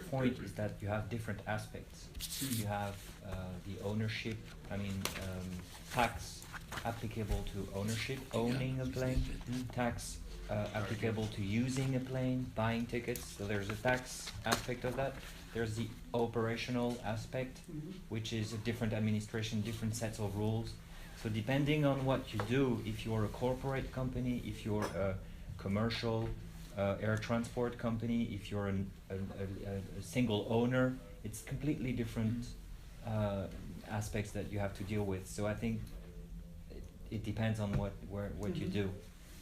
point is that you have different aspects. You have the ownership, tax applicable to ownership, owning a plane, tax applicable to using a plane, buying tickets, so there's a tax aspect of that. There's the operational aspect, which is a different administration, different sets of rules. So depending on what you do, if you're a corporate company, if you're a commercial air transport company, if you're a single owner, it's completely different aspects that you have to deal with. So I think it depends on what you do.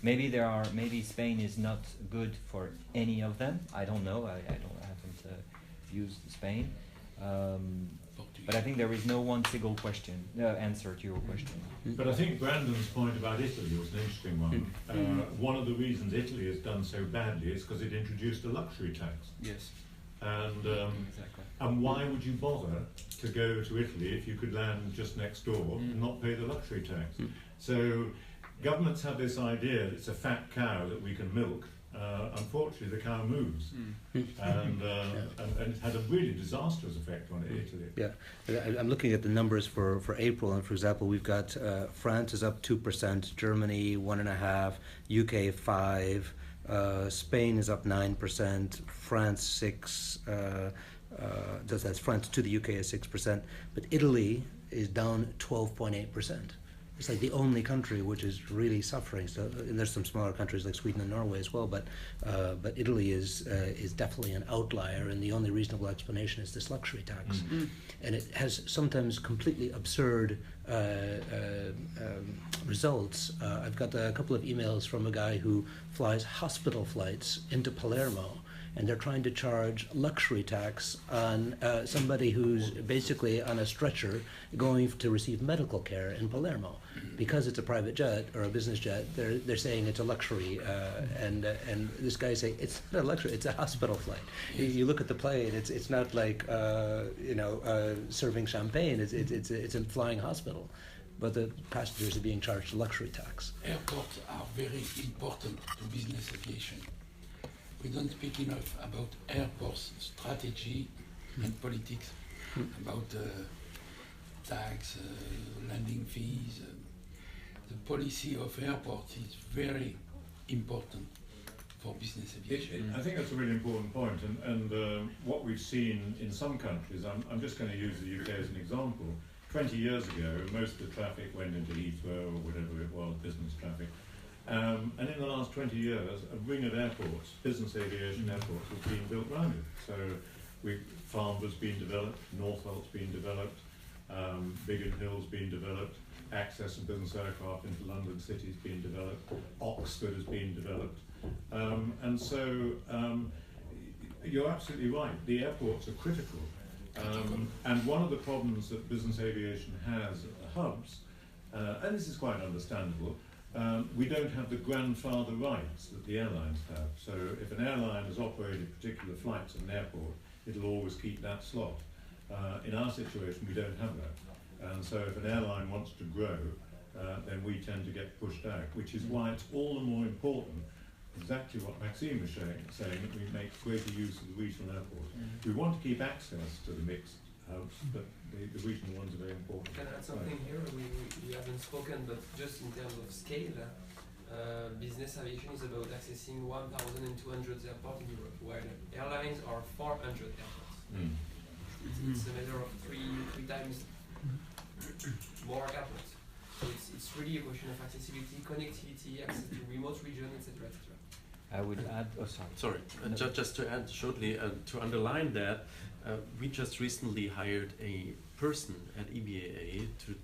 Maybe Spain is not good for any of them. I don't know. I haven't used Spain. But I think there is no one single answer to your question. But I think Brandon's point about Italy was an interesting one. One of the reasons Italy has done so badly is because it introduced a luxury tax. Yes. And and why would you bother to go to Italy if you could land just next door and not pay the luxury tax? So governments have this idea that it's a fat cow that we can milk. Unfortunately, the cow moves, and it had a really disastrous effect on Italy. Yeah, I'm looking at the numbers for April, and for example, we've got France is up 2%, Germany 1.5%, UK 5%, Spain is up 9%, France 6%. That's France to the UK is 6%, but Italy is down 12.8%. It's like the only country which is really suffering. So, and there's some smaller countries like Sweden and Norway as well, but Italy is definitely an outlier, and the only reasonable explanation is this luxury tax, and it has sometimes completely absurd results. I've got a couple of emails from a guy who flies hospital flights into Palermo, and they're trying to charge luxury tax on somebody who's basically on a stretcher going to receive medical care in Palermo. Because it's a private jet or a business jet, they're saying it's a luxury, and this guy's saying it's not a luxury, it's a hospital flight. You look at the plane, it's not like serving champagne. It's a flying hospital, but the passengers are being charged a luxury tax. Airports are very important to business aviation. We don't speak enough about airports strategy and politics, about tax, landing fees. The policy of airports is very important for business aviation. I think that's a really important point, and what we've seen in some countries, I'm just going to use the UK as an example. 20 years ago, most of the traffic went into Heathrow or whatever it was, business traffic. And in the last 20 years, a ring of airports, business aviation airports, has been built around it. So Farnborough's been developed, Northolt's been developed, Biggin Hill's been developed, access to business aircraft into London City has been developed, Oxford has been developed. And so you're absolutely right, the airports are critical. And one of the problems that business aviation has at the hubs, and this is quite understandable, we don't have the grandfather rights that the airlines have. So if an airline has operated particular flights at an airport, it'll always keep that slot. In our situation, we don't have that. And so if an airline wants to grow, then we tend to get pushed out, which is why it's all the more important, exactly what Maxime was saying, that we make greater use of the regional airports. We want to keep access to the mixed hubs, but the regional ones are very important. Can I add something here? We haven't spoken, but just in terms of scale, business aviation is about accessing 1,200 airports in Europe, while airlines are 400 airports. It's a matter of three times more airports. So it's really a question of accessibility, connectivity, access to remote region, etc., etc. I would add. Oh, sorry. Just to add shortly, to underline that, we just recently hired a person at EBAA to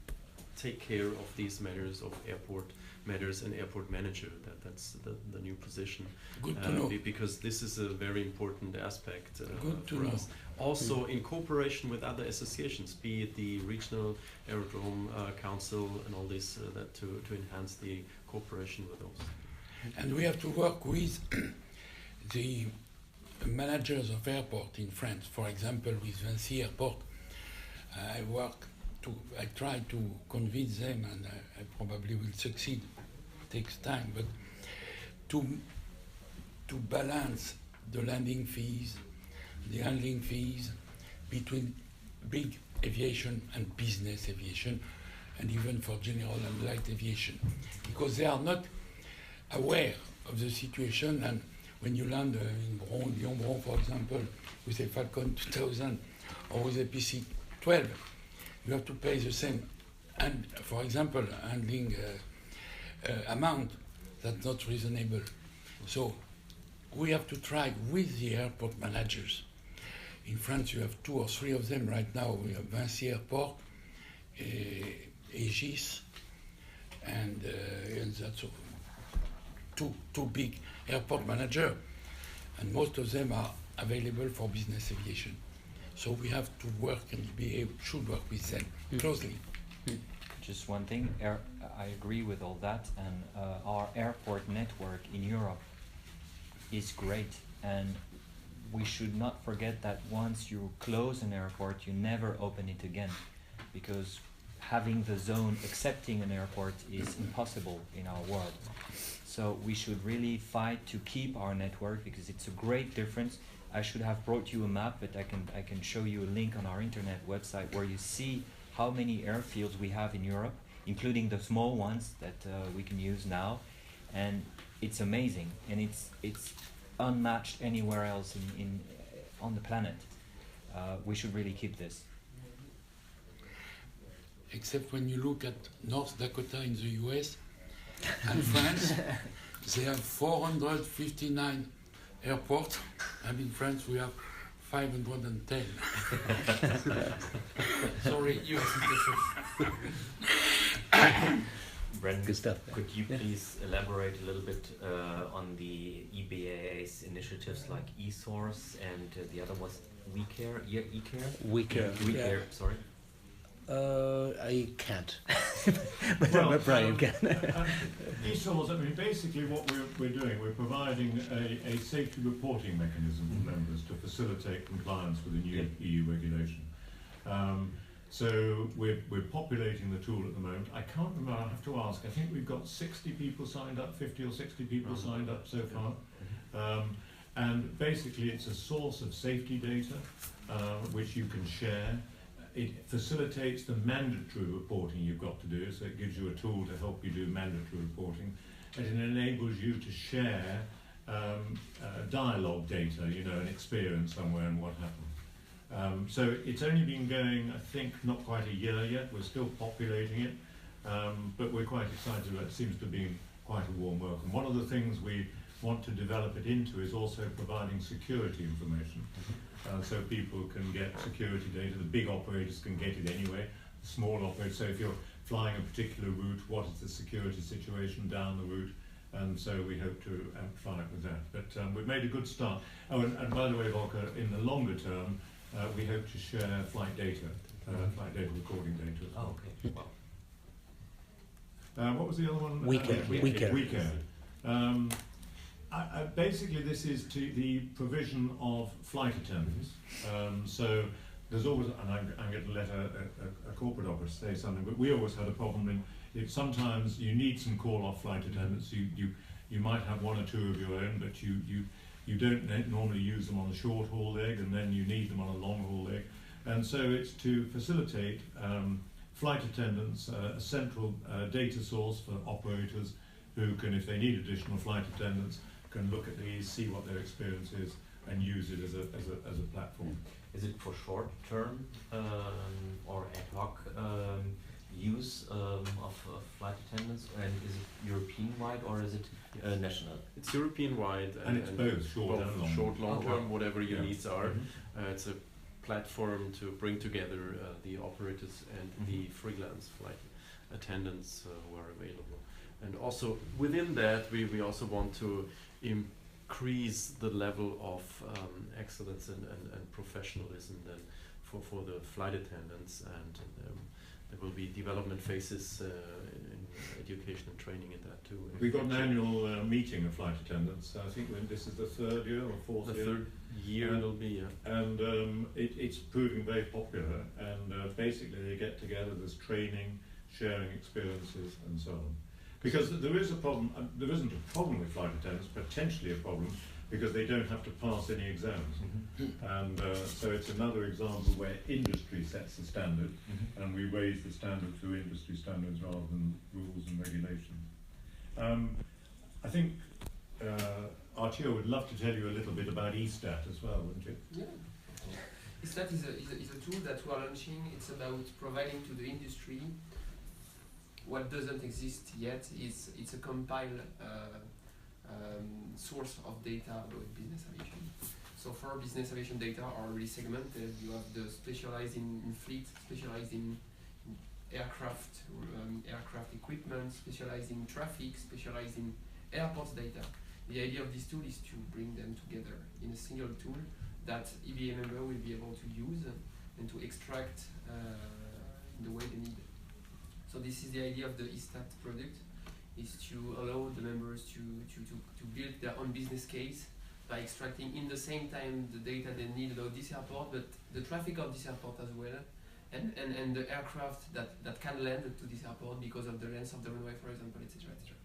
take care of these matters of airport matters and airport manager. That's the new position. Good to know. Because this is a very important aspect Good to for know. us. Also in cooperation with other associations, be it the Regional Aerodrome Council and all this, to enhance the cooperation with those. And we have to work with the managers of airport in France. For example, with Vinci Airport, I try to convince them, and I probably will succeed. It takes time, but to balance the landing fees, the handling fees between big aviation and business aviation, and even for general and light aviation, because they are not aware of the situation. And when you land in Lyon-Bron, for example, with a Falcon 2000 or with a PC-12, you have to pay the same, and for example, handling amount that's not reasonable. So we have to try with the airport managers. In France, you have 2 or 3 of them right now. We have Vinci Airport, Aegis, and that's all. Two big airport managers, and most of them are available for business aviation. So we have to work and should work with them closely. Just one thing, I agree with all that, and our airport network in Europe is great, and we should not forget that once you close an airport, you never open it again, because having the zone accepting an airport is impossible in our world. So we should really fight to keep our network, because it's a great difference. I should have brought you a map, but I can show you a link on our internet website where you see how many airfields we have in Europe, including the small ones that we can use now, and it's amazing, and it's unmatched anywhere else on the planet. We should really keep this. except when you look at North Dakota in the US and France, they have 459 airports, and in France we have 510. Sorry. US is different. Brendan, Good stuff. could you please elaborate a little bit on the EBAA's initiatives like eSource and the other was WeCare? WeCare, sorry. I can't. Well, but Brian can. eSource, I mean, basically what we're doing, we're providing a safety reporting mechanism for members to facilitate compliance with the new EU regulation. So we're populating the tool at the moment. I can't remember, I'll have to ask. I think we've got 60 people signed up, 50 or 60 people signed up so far. And basically it's a source of safety data which you can share. It facilitates the mandatory reporting you've got to do, so it gives you a tool to help you do mandatory reporting. And it enables you to share dialogue data, you know, an experience somewhere and what happened. So it's only been going, I think, not quite a year yet. We're still populating it, but we're quite excited about it. It seems to be quite a warm welcome. One of the things we want to develop it into is also providing security information. So people can get security data. The big operators can get it anyway. The small operators, so if you're flying a particular route, what is the security situation down the route? And so we hope to amplify it with that. But we've made a good start. Oh, and by the way, Volker, in the longer term, we hope to share flight data recording data as well. Oh, okay. Wow. What was the other one? WeCare. Basically, this is to the provision of flight attendants. So there's always, and I'm going to let a corporate officer say something, but we always had a problem in if sometimes you need some call-off flight attendants. You might have one or two of your own, but you don't normally use them on a short haul leg, and then you need them on a long haul leg. And so it's to facilitate flight attendants, a central data source for operators who can, if they need additional flight attendants, can look at these, see what their experience is, and use it as a platform. Is it for short term or ad hoc use of flight attendants, and is it European wide or is it national? It's European wide and it's both short and long. Short, long term, wow. whatever your needs are. Mm-hmm. It's a platform to bring together the operators and the freelance flight attendants who are available. And also within that, we also want to increase the level of excellence and professionalism then for the flight attendants, and there will be development phases in education and training in that too. We've got an annual meeting of flight attendants. I think this is the third year or fourth year. The third year it'll be, yeah. And it's proving very popular, and basically they get together, there's training, sharing experiences and so on. Because there is a problem, there isn't a problem with flight attendants, potentially a problem, because they don't have to pass any exams. And so it's another example where industry sets the standard, and we raise the standard through industry standards rather than rules and regulations. I think Arturo would love to tell you a little bit about eStat as well, wouldn't you? Yeah. eStat is a tool that we are launching. It's about providing to the industry what doesn't exist yet. It's a compiled source of data about business aviation. So for business aviation data are really segmented. You have the specialized in fleet, specialized in aircraft equipment, specialized in traffic, specialized in airports data. The idea of this tool is to bring them together in a single tool that EBA member will be able to use and to extract in the way they need. So this is the idea of the eStat product, is to allow the members to build their own business case by extracting in the same time the data they need about this airport, but the traffic of this airport as well, and the aircraft that can land to this airport because of the length of the runway, for example, etc. etc.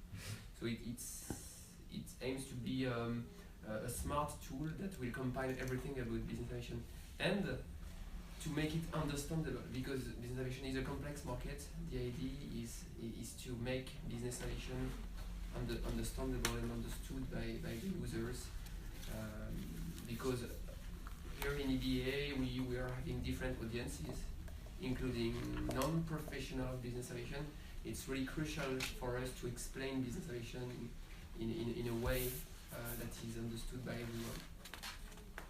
So it aims to be a smart tool that will compile everything about business aviation and to make it understandable, because business aviation is a complex market. The idea is to make business aviation understandable and understood by the users, because here in EBAA we are having different audiences. including non-professional business aviation. It's really crucial for us to explain business aviation in a way that is understood by everyone.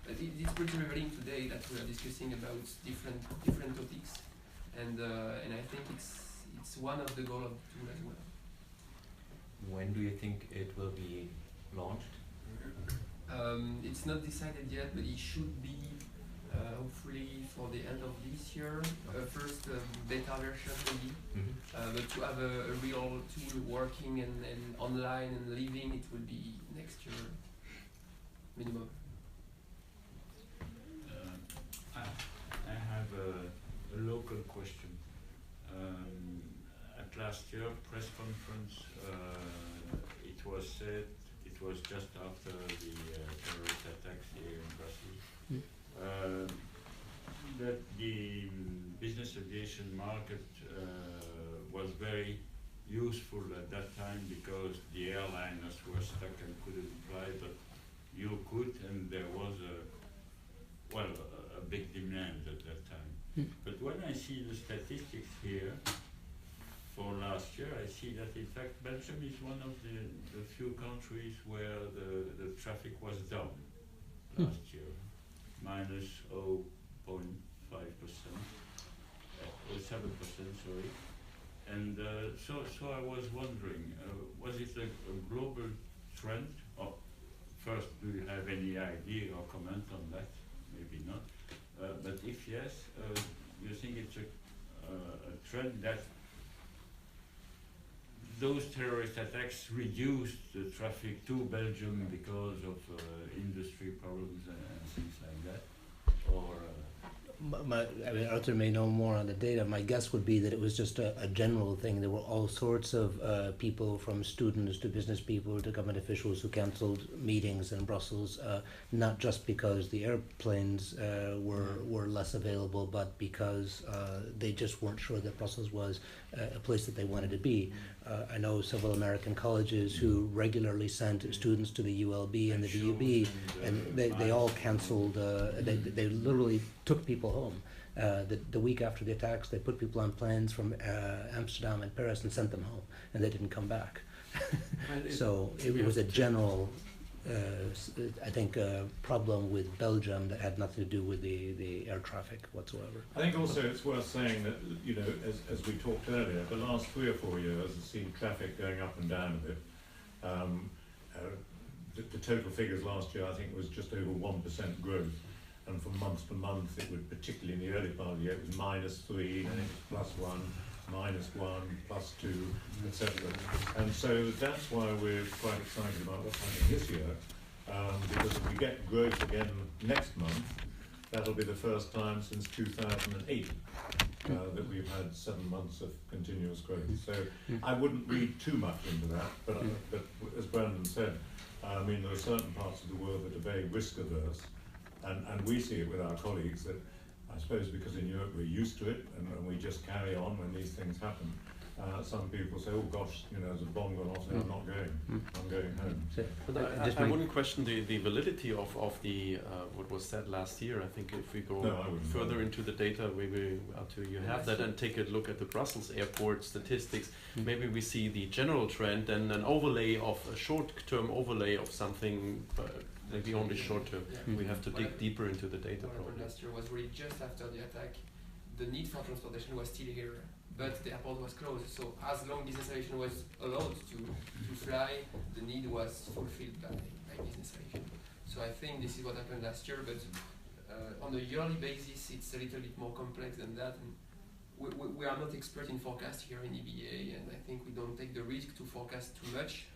But it's pretty revealing today that we are discussing about different topics, and I think it's one of the goals of the tool as well. When do you think it will be launched? It's not decided yet, but it should be hopefully for the end of this year. First beta version maybe, but to have a real tool working and online and living, it will be next year minimum. I have a local question. At last year press conference, it was said, it was just after the terrorist attacks here in Brussels, that the business aviation market was very useful at that time because the airliners were stuck and couldn't fly, but you could, and there was a big demand at that time. But when I see the statistics here for last year, I see that in fact Belgium is one of the few countries where the traffic was down last year, minus 0.5%, 0.7%, sorry. And so I was wondering, was it a global trend? Or first, do you have any idea or comment on that? Maybe not. But if yes, you think it's a trend that those terrorist attacks reduced the traffic to Belgium because of industry problems and things like that? Or I mean, Arthur may know more on the data. My guess would be that it was just a general thing. There were all sorts of people, from students to business people to government officials, who cancelled meetings in Brussels, not just because the airplanes were less available, but because they just weren't sure that Brussels was a place that they wanted to be. I know several American colleges who regularly sent students to the ULB and the DUB, and they all cancelled. They literally took people home. The week after the attacks, they put people on planes from Amsterdam and Paris and sent them home, and they didn't come back. So it was a general, I think, problem with Belgium that had nothing to do with the air traffic whatsoever. I think also it's worth saying that, you know, as we talked earlier, the last 3 or 4 years has seen traffic going up and down a bit. The total figures last year, I think, was just over 1% growth. And from month to month, it would, particularly in the early part of the year, it was -3, then it was +1, -1, +2, etc. And so that's why we're quite excited about what's happening this year, because if we get growth again next month, that'll be the first time since 2008 that we've had 7 months of continuous growth. So I wouldn't read too much into that, but as Brandon said, I mean, there are certain parts of the world that are very risk averse. And we see it with our colleagues that, I suppose because in Europe we're used to it and we just carry on when these things happen. Some people say, oh gosh, you know, there's a bomb gone off there, I'm not going, I'm going home. I wouldn't question the validity of the what was said last year. I think if we go further into the data, you have that and take a look at the Brussels airport statistics, maybe we see the general trend and an overlay of a short-term overlay of something. Maybe only short term. Yeah. We have to dig deeper into the data. What happened last year was really just after the attack. The need for transportation was still here, but the airport was closed. So as long business aviation was allowed to fly, the need was fulfilled by business aviation. So I think this is what happened last year, but on a yearly basis, it's a little bit more complex than that. And we are not expert in forecast here in EBAA, and I think we don't take the risk to forecast too much.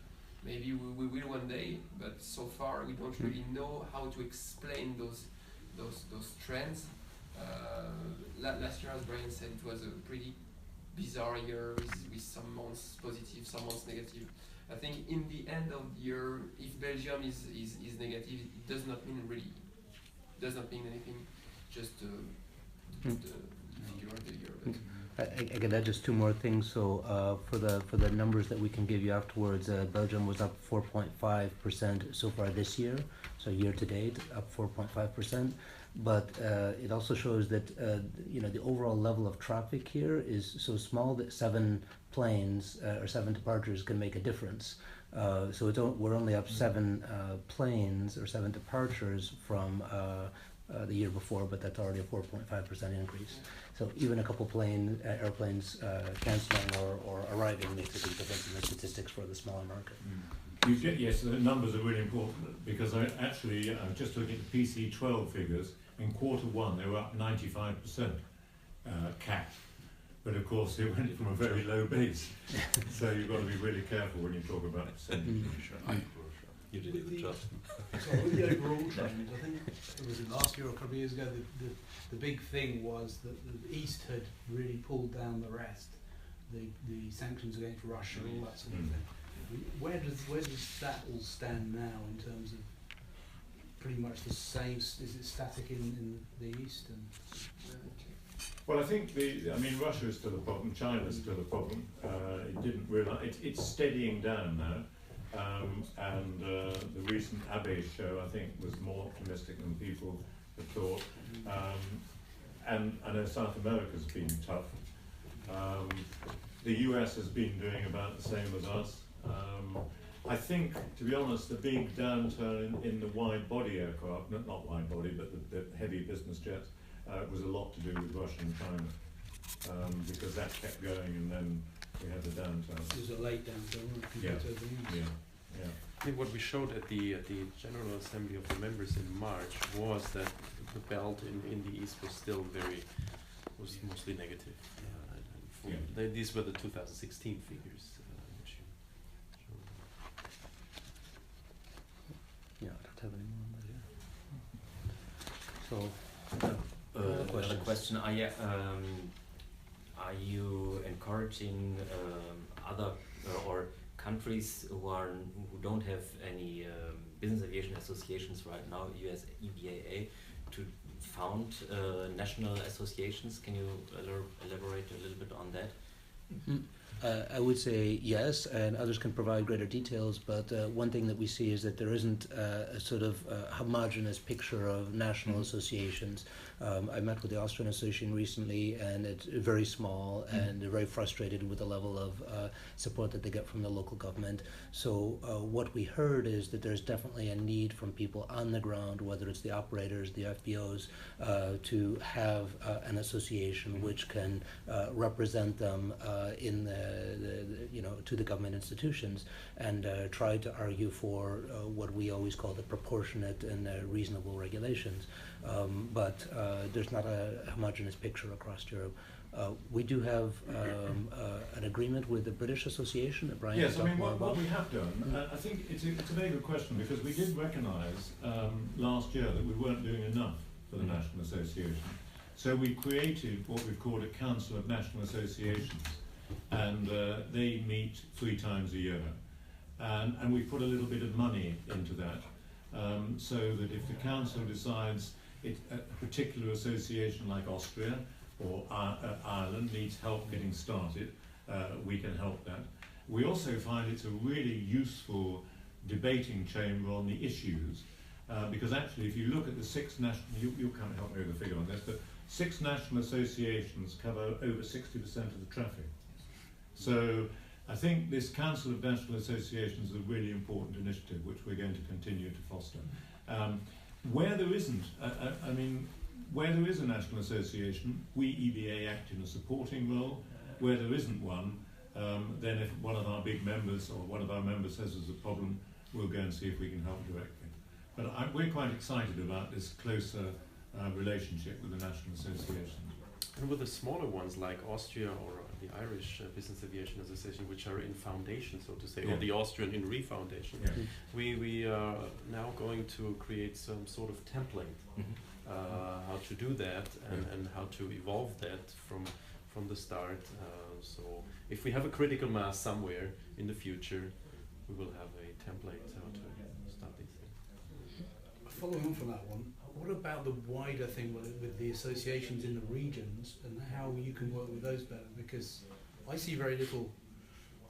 Maybe we will one day, but so far we don't really know how to explain those trends. Last year, as Brian said, it was a pretty bizarre year with some months positive, some months negative. I think in the end of the year, if Belgium is negative, it does not mean anything. Just the figure of the year. But I could add just 2 more things. So for the numbers that we can give you afterwards, Belgium was up 4.5% so far this year. So year to date, up 4.5%. but it also shows that the overall level of traffic here is so small that 7 planes or 7 departures can make a difference. So we're only up 7 planes or 7 departures from the year before, but that's already a 4.5% increase. So even a couple airplanes cancelling or arriving makes a big difference in the statistics for the smaller market. Yes, the numbers are really important because I just looking at the PC12 figures. In Q1 they were up 95% CAT, but of course they went from a very low base. So you've got to be really careful when you talk about percentage. You did a good job. So with the overall trend, I think it was last year or a couple of years ago, the big thing was that the East had really pulled down the rest. The sanctions against Russia, all that sort of thing. Where does that all stand now in terms of pretty much the same? Is it static in the East? Well, I think Russia is still a problem. China is still a problem. It didn't realise it's steadying down now, and the recent EBAA show I think was more optimistic than people had thought. And I know South America's been tough. The US has been doing about the same as us. I think, to be honest, the big downturn in the wide-body aircraft, not wide-body, but the heavy business jets, was a lot to do with Russia and China, because that kept going and then we had the downturn. It was a late downturn compared to everything else. Yeah. I think what we showed at the General Assembly of the members in March was that the belt in the East was mostly negative. These were the 2016 figures. Yeah, I don't have any more on that. So, another question: Are you encouraging other or countries who don't have any business aviation associations right now, US EBAA, to found national associations? Can you elaborate a little bit on that? I would say yes, and others can provide greater details, but one thing that we see is that there isn't a sort of homogeneous picture of national associations. I met with the Austrian Association recently, and it's very small, and they're very frustrated with the level of support that they get from the local government. So what we heard is that there's definitely a need from people on the ground, whether it's the operators, the FBOs, to have an association which can represent them in to the government institutions, and try to argue for what we always call the proportionate and reasonable regulations. But there's not a homogeneous picture across Europe. We do have an agreement with the British Association that Brian Yes, what we have done, I think it's a very good question, because we did recognise last year that we weren't doing enough for the National Association. So we created what we've called a Council of National Associations, and they meet 3 times a year. And we put a little bit of money into that, so that if the Council decides a particular association like Austria or Ireland needs help getting started, we can help that. We also find it's a really useful debating chamber on the issues, because actually if you look at the 6 national, you can't help me with the figure on this, but 6 national associations cover over 60% of the traffic. So I think this Council of National Associations is a really important initiative which we're going to continue to foster. Where there isn't, where there is a national association, we EBA act in a supporting role. Where there isn't one, then if one of our big members or one of our members says there's a problem, we'll go and see if we can help directly. But we're quite excited about this closer relationship with the national associations. And with the smaller ones like Austria or the Irish Business Aviation Association, which are in foundation, so to say, or the Austrian in re-foundation, we are now going to create some sort of template how to do that and how to evolve that from the start. So if we have a critical mass somewhere in the future, we will have a template how to start these things. Following on from that one, what about the wider thing with the associations in the regions and how you can work with those better? Because I see very little.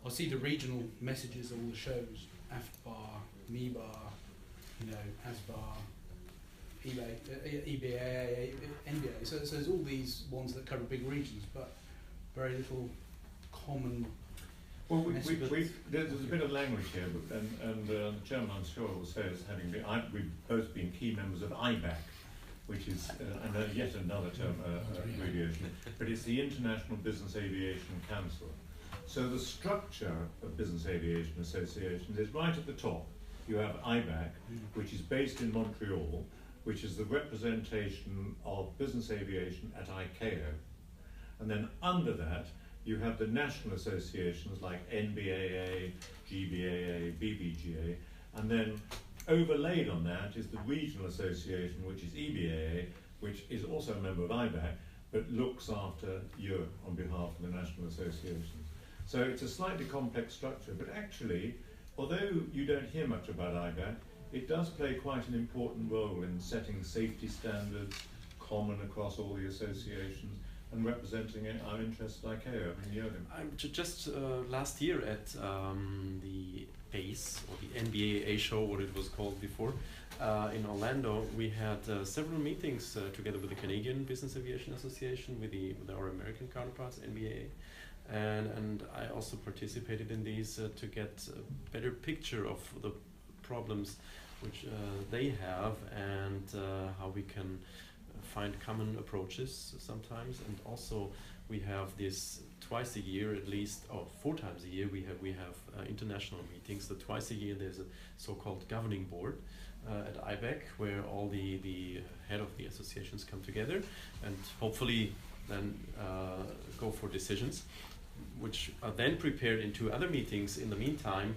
I see the regional messages of all the shows, AFBAR, MEBAR, ASBAR, EBAA, NBA. So there's all these ones that cover big regions, but very little common. Well, there's a bit of language here, and the chairman, I'm sure, will say, as having been, we've both been key members of EBAA, which is yet another term, abbreviation, but it's the International Business Aviation Council. So the structure of business aviation associations is right at the top. You have EBAA, which is based in Montreal, which is the representation of business aviation at ICAO. And then under that, you have the national associations like NBAA, GBAA, BBGA, and then overlaid on that is the regional association, which is EBAA, which is also a member of EBAA, but looks after Europe on behalf of the national associations. So it's a slightly complex structure, but actually, although you don't hear much about EBAA, it does play quite an important role in setting safety standards common across all the associations, and representing our interests like ICAO. I mean, I'm just last year at the ACE, or the NBAA show, what it was called before, in Orlando. We had several meetings together with the Canadian Business Aviation Association, with our American counterparts, NBAA, and I also participated in these to get a better picture of the problems which they have, and how we can find common approaches sometimes. And also we have this twice a year at least, or 4 times a year, we have international meetings. So twice a year there's a so-called governing board at IBEC, where all the head of the associations come together and hopefully then go for decisions, which are then prepared into other meetings in the meantime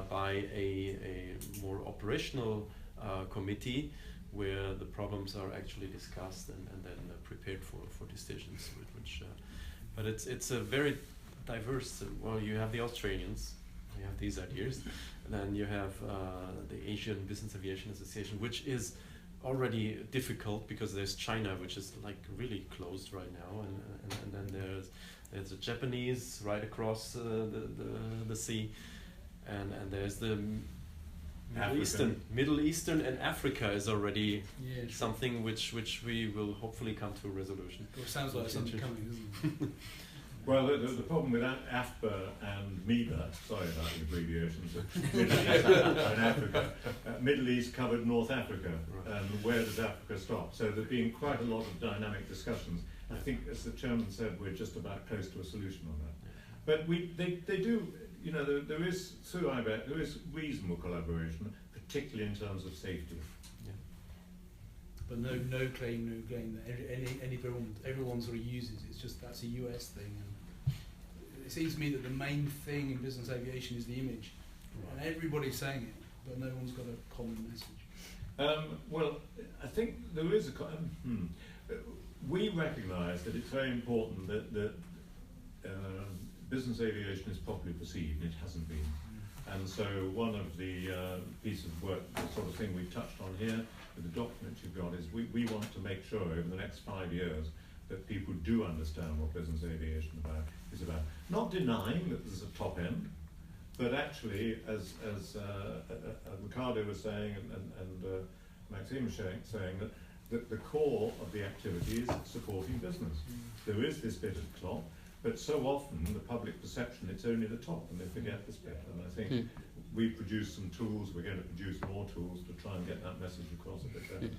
by a more operational committee, where the problems are actually discussed and then prepared for decisions. But it's a very diverse. Well, you have the Australians, you have these ideas, and then you have the Asian Business Aviation Association, which is already difficult because there's China, which is like really closed right now, and then there's the Japanese right across the sea, and there's the Middle Eastern and Africa is already something which we will hopefully come to a resolution. Well, it sounds like something coming, doesn't it? Well, the problem with AFBA and MEBA, sorry about the abbreviations, Middle East and Africa, Middle East covered North Africa, and where does Africa stop? So there's been quite a lot of dynamic discussions. I think, as the chairman said, we're just about close to a solution on that. But they do, you know, there is, through IBEC, there is reasonable collaboration, particularly in terms of safety. Yeah. But no claim, no gain. Everyone sort of uses it. It's just that's a US thing. And it seems to me that the main thing in business aviation is the image. Right. And everybody's saying it, but no one's got a common message. Well, I think there is we recognise that it's very important that business aviation is properly perceived, and it hasn't been. And so one of the pieces of work, the sort of thing we've touched on here, with the document you've got, is we want to make sure over the next 5 years that people do understand what business aviation is about. Not denying that there's a top end, but actually, as Ricardo was saying, and Maxime was saying, that the core of the activity is supporting business. There is this bit at the top, but so often the public perception, it's only the top, and they forget this bit. And I think we produce some tools, we're going to produce more tools to try and get that message across a bit better.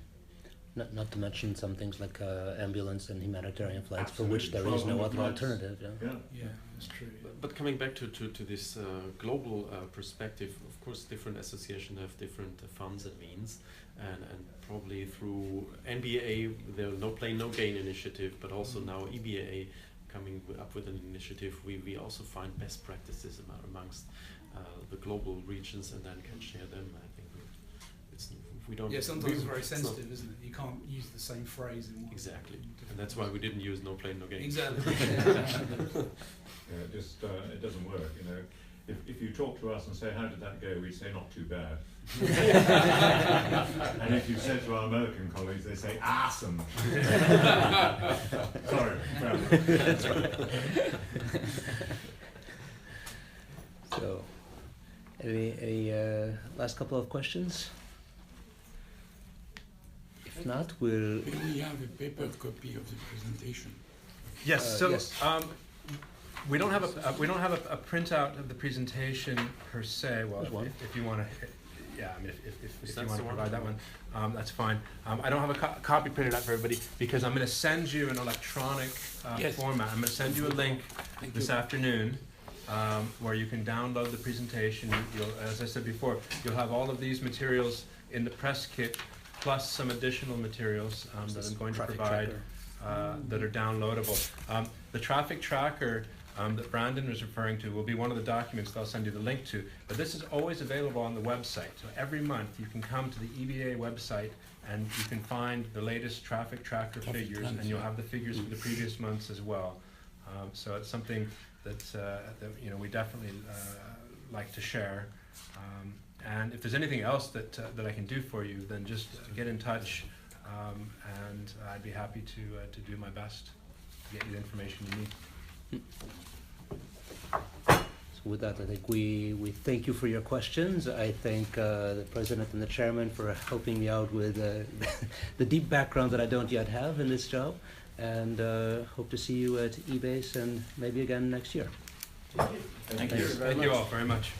Not to mention some things like ambulance and humanitarian flights, for which there is no other alternative. Yeah, that's true. But coming back to this global perspective, of course, different associations have different funds and means, and probably through NBAA, the No Plane No Gain initiative, but also now EBAA coming up with an initiative, we also find best practices amongst the global regions, and then can share them. I think we don't. Yeah, sometimes it's very sensitive, isn't it? You can't use the same phrase in one. Exactly, and that's why we didn't use No Plane No Gain. Exactly. It doesn't work, you know. If you talk to us and say, how did that go, we say, not too bad. And if you said to our American colleagues, they say, awesome. Sorry. That's right. So, any last couple of questions? If not, we'll. May we have a paper copy of the presentation? Yes. So yes. we don't have a printout of the presentation per se. Well, if you want to, yeah. I mean, if you want to provide that one, that's fine. I don't have a copy printed out for everybody because I'm going to send you an electronic format. I'm going to send you a link this afternoon. Where you can download the presentation. As I said before, you'll have all of these materials in the press kit, plus some additional materials that I'm going to provide that are downloadable. The traffic tracker that Brandon was referring to will be one of the documents that I'll send you the link to, but this is always available on the website. So every month you can come to the EBAA website and you can find the latest traffic tracker figures, and you'll have the figures for the previous months as well. So it's something that we definitely like to share. And if there's anything else that I can do for you, then just get in touch, and I'd be happy to do my best to get you the information you need. So with that, I think we thank you for your questions. I thank the President and the Chairman for helping me out with the deep background that I don't yet have in this job. And hope to see you at EBACE and maybe again next year. Thank you. Thank you all very much.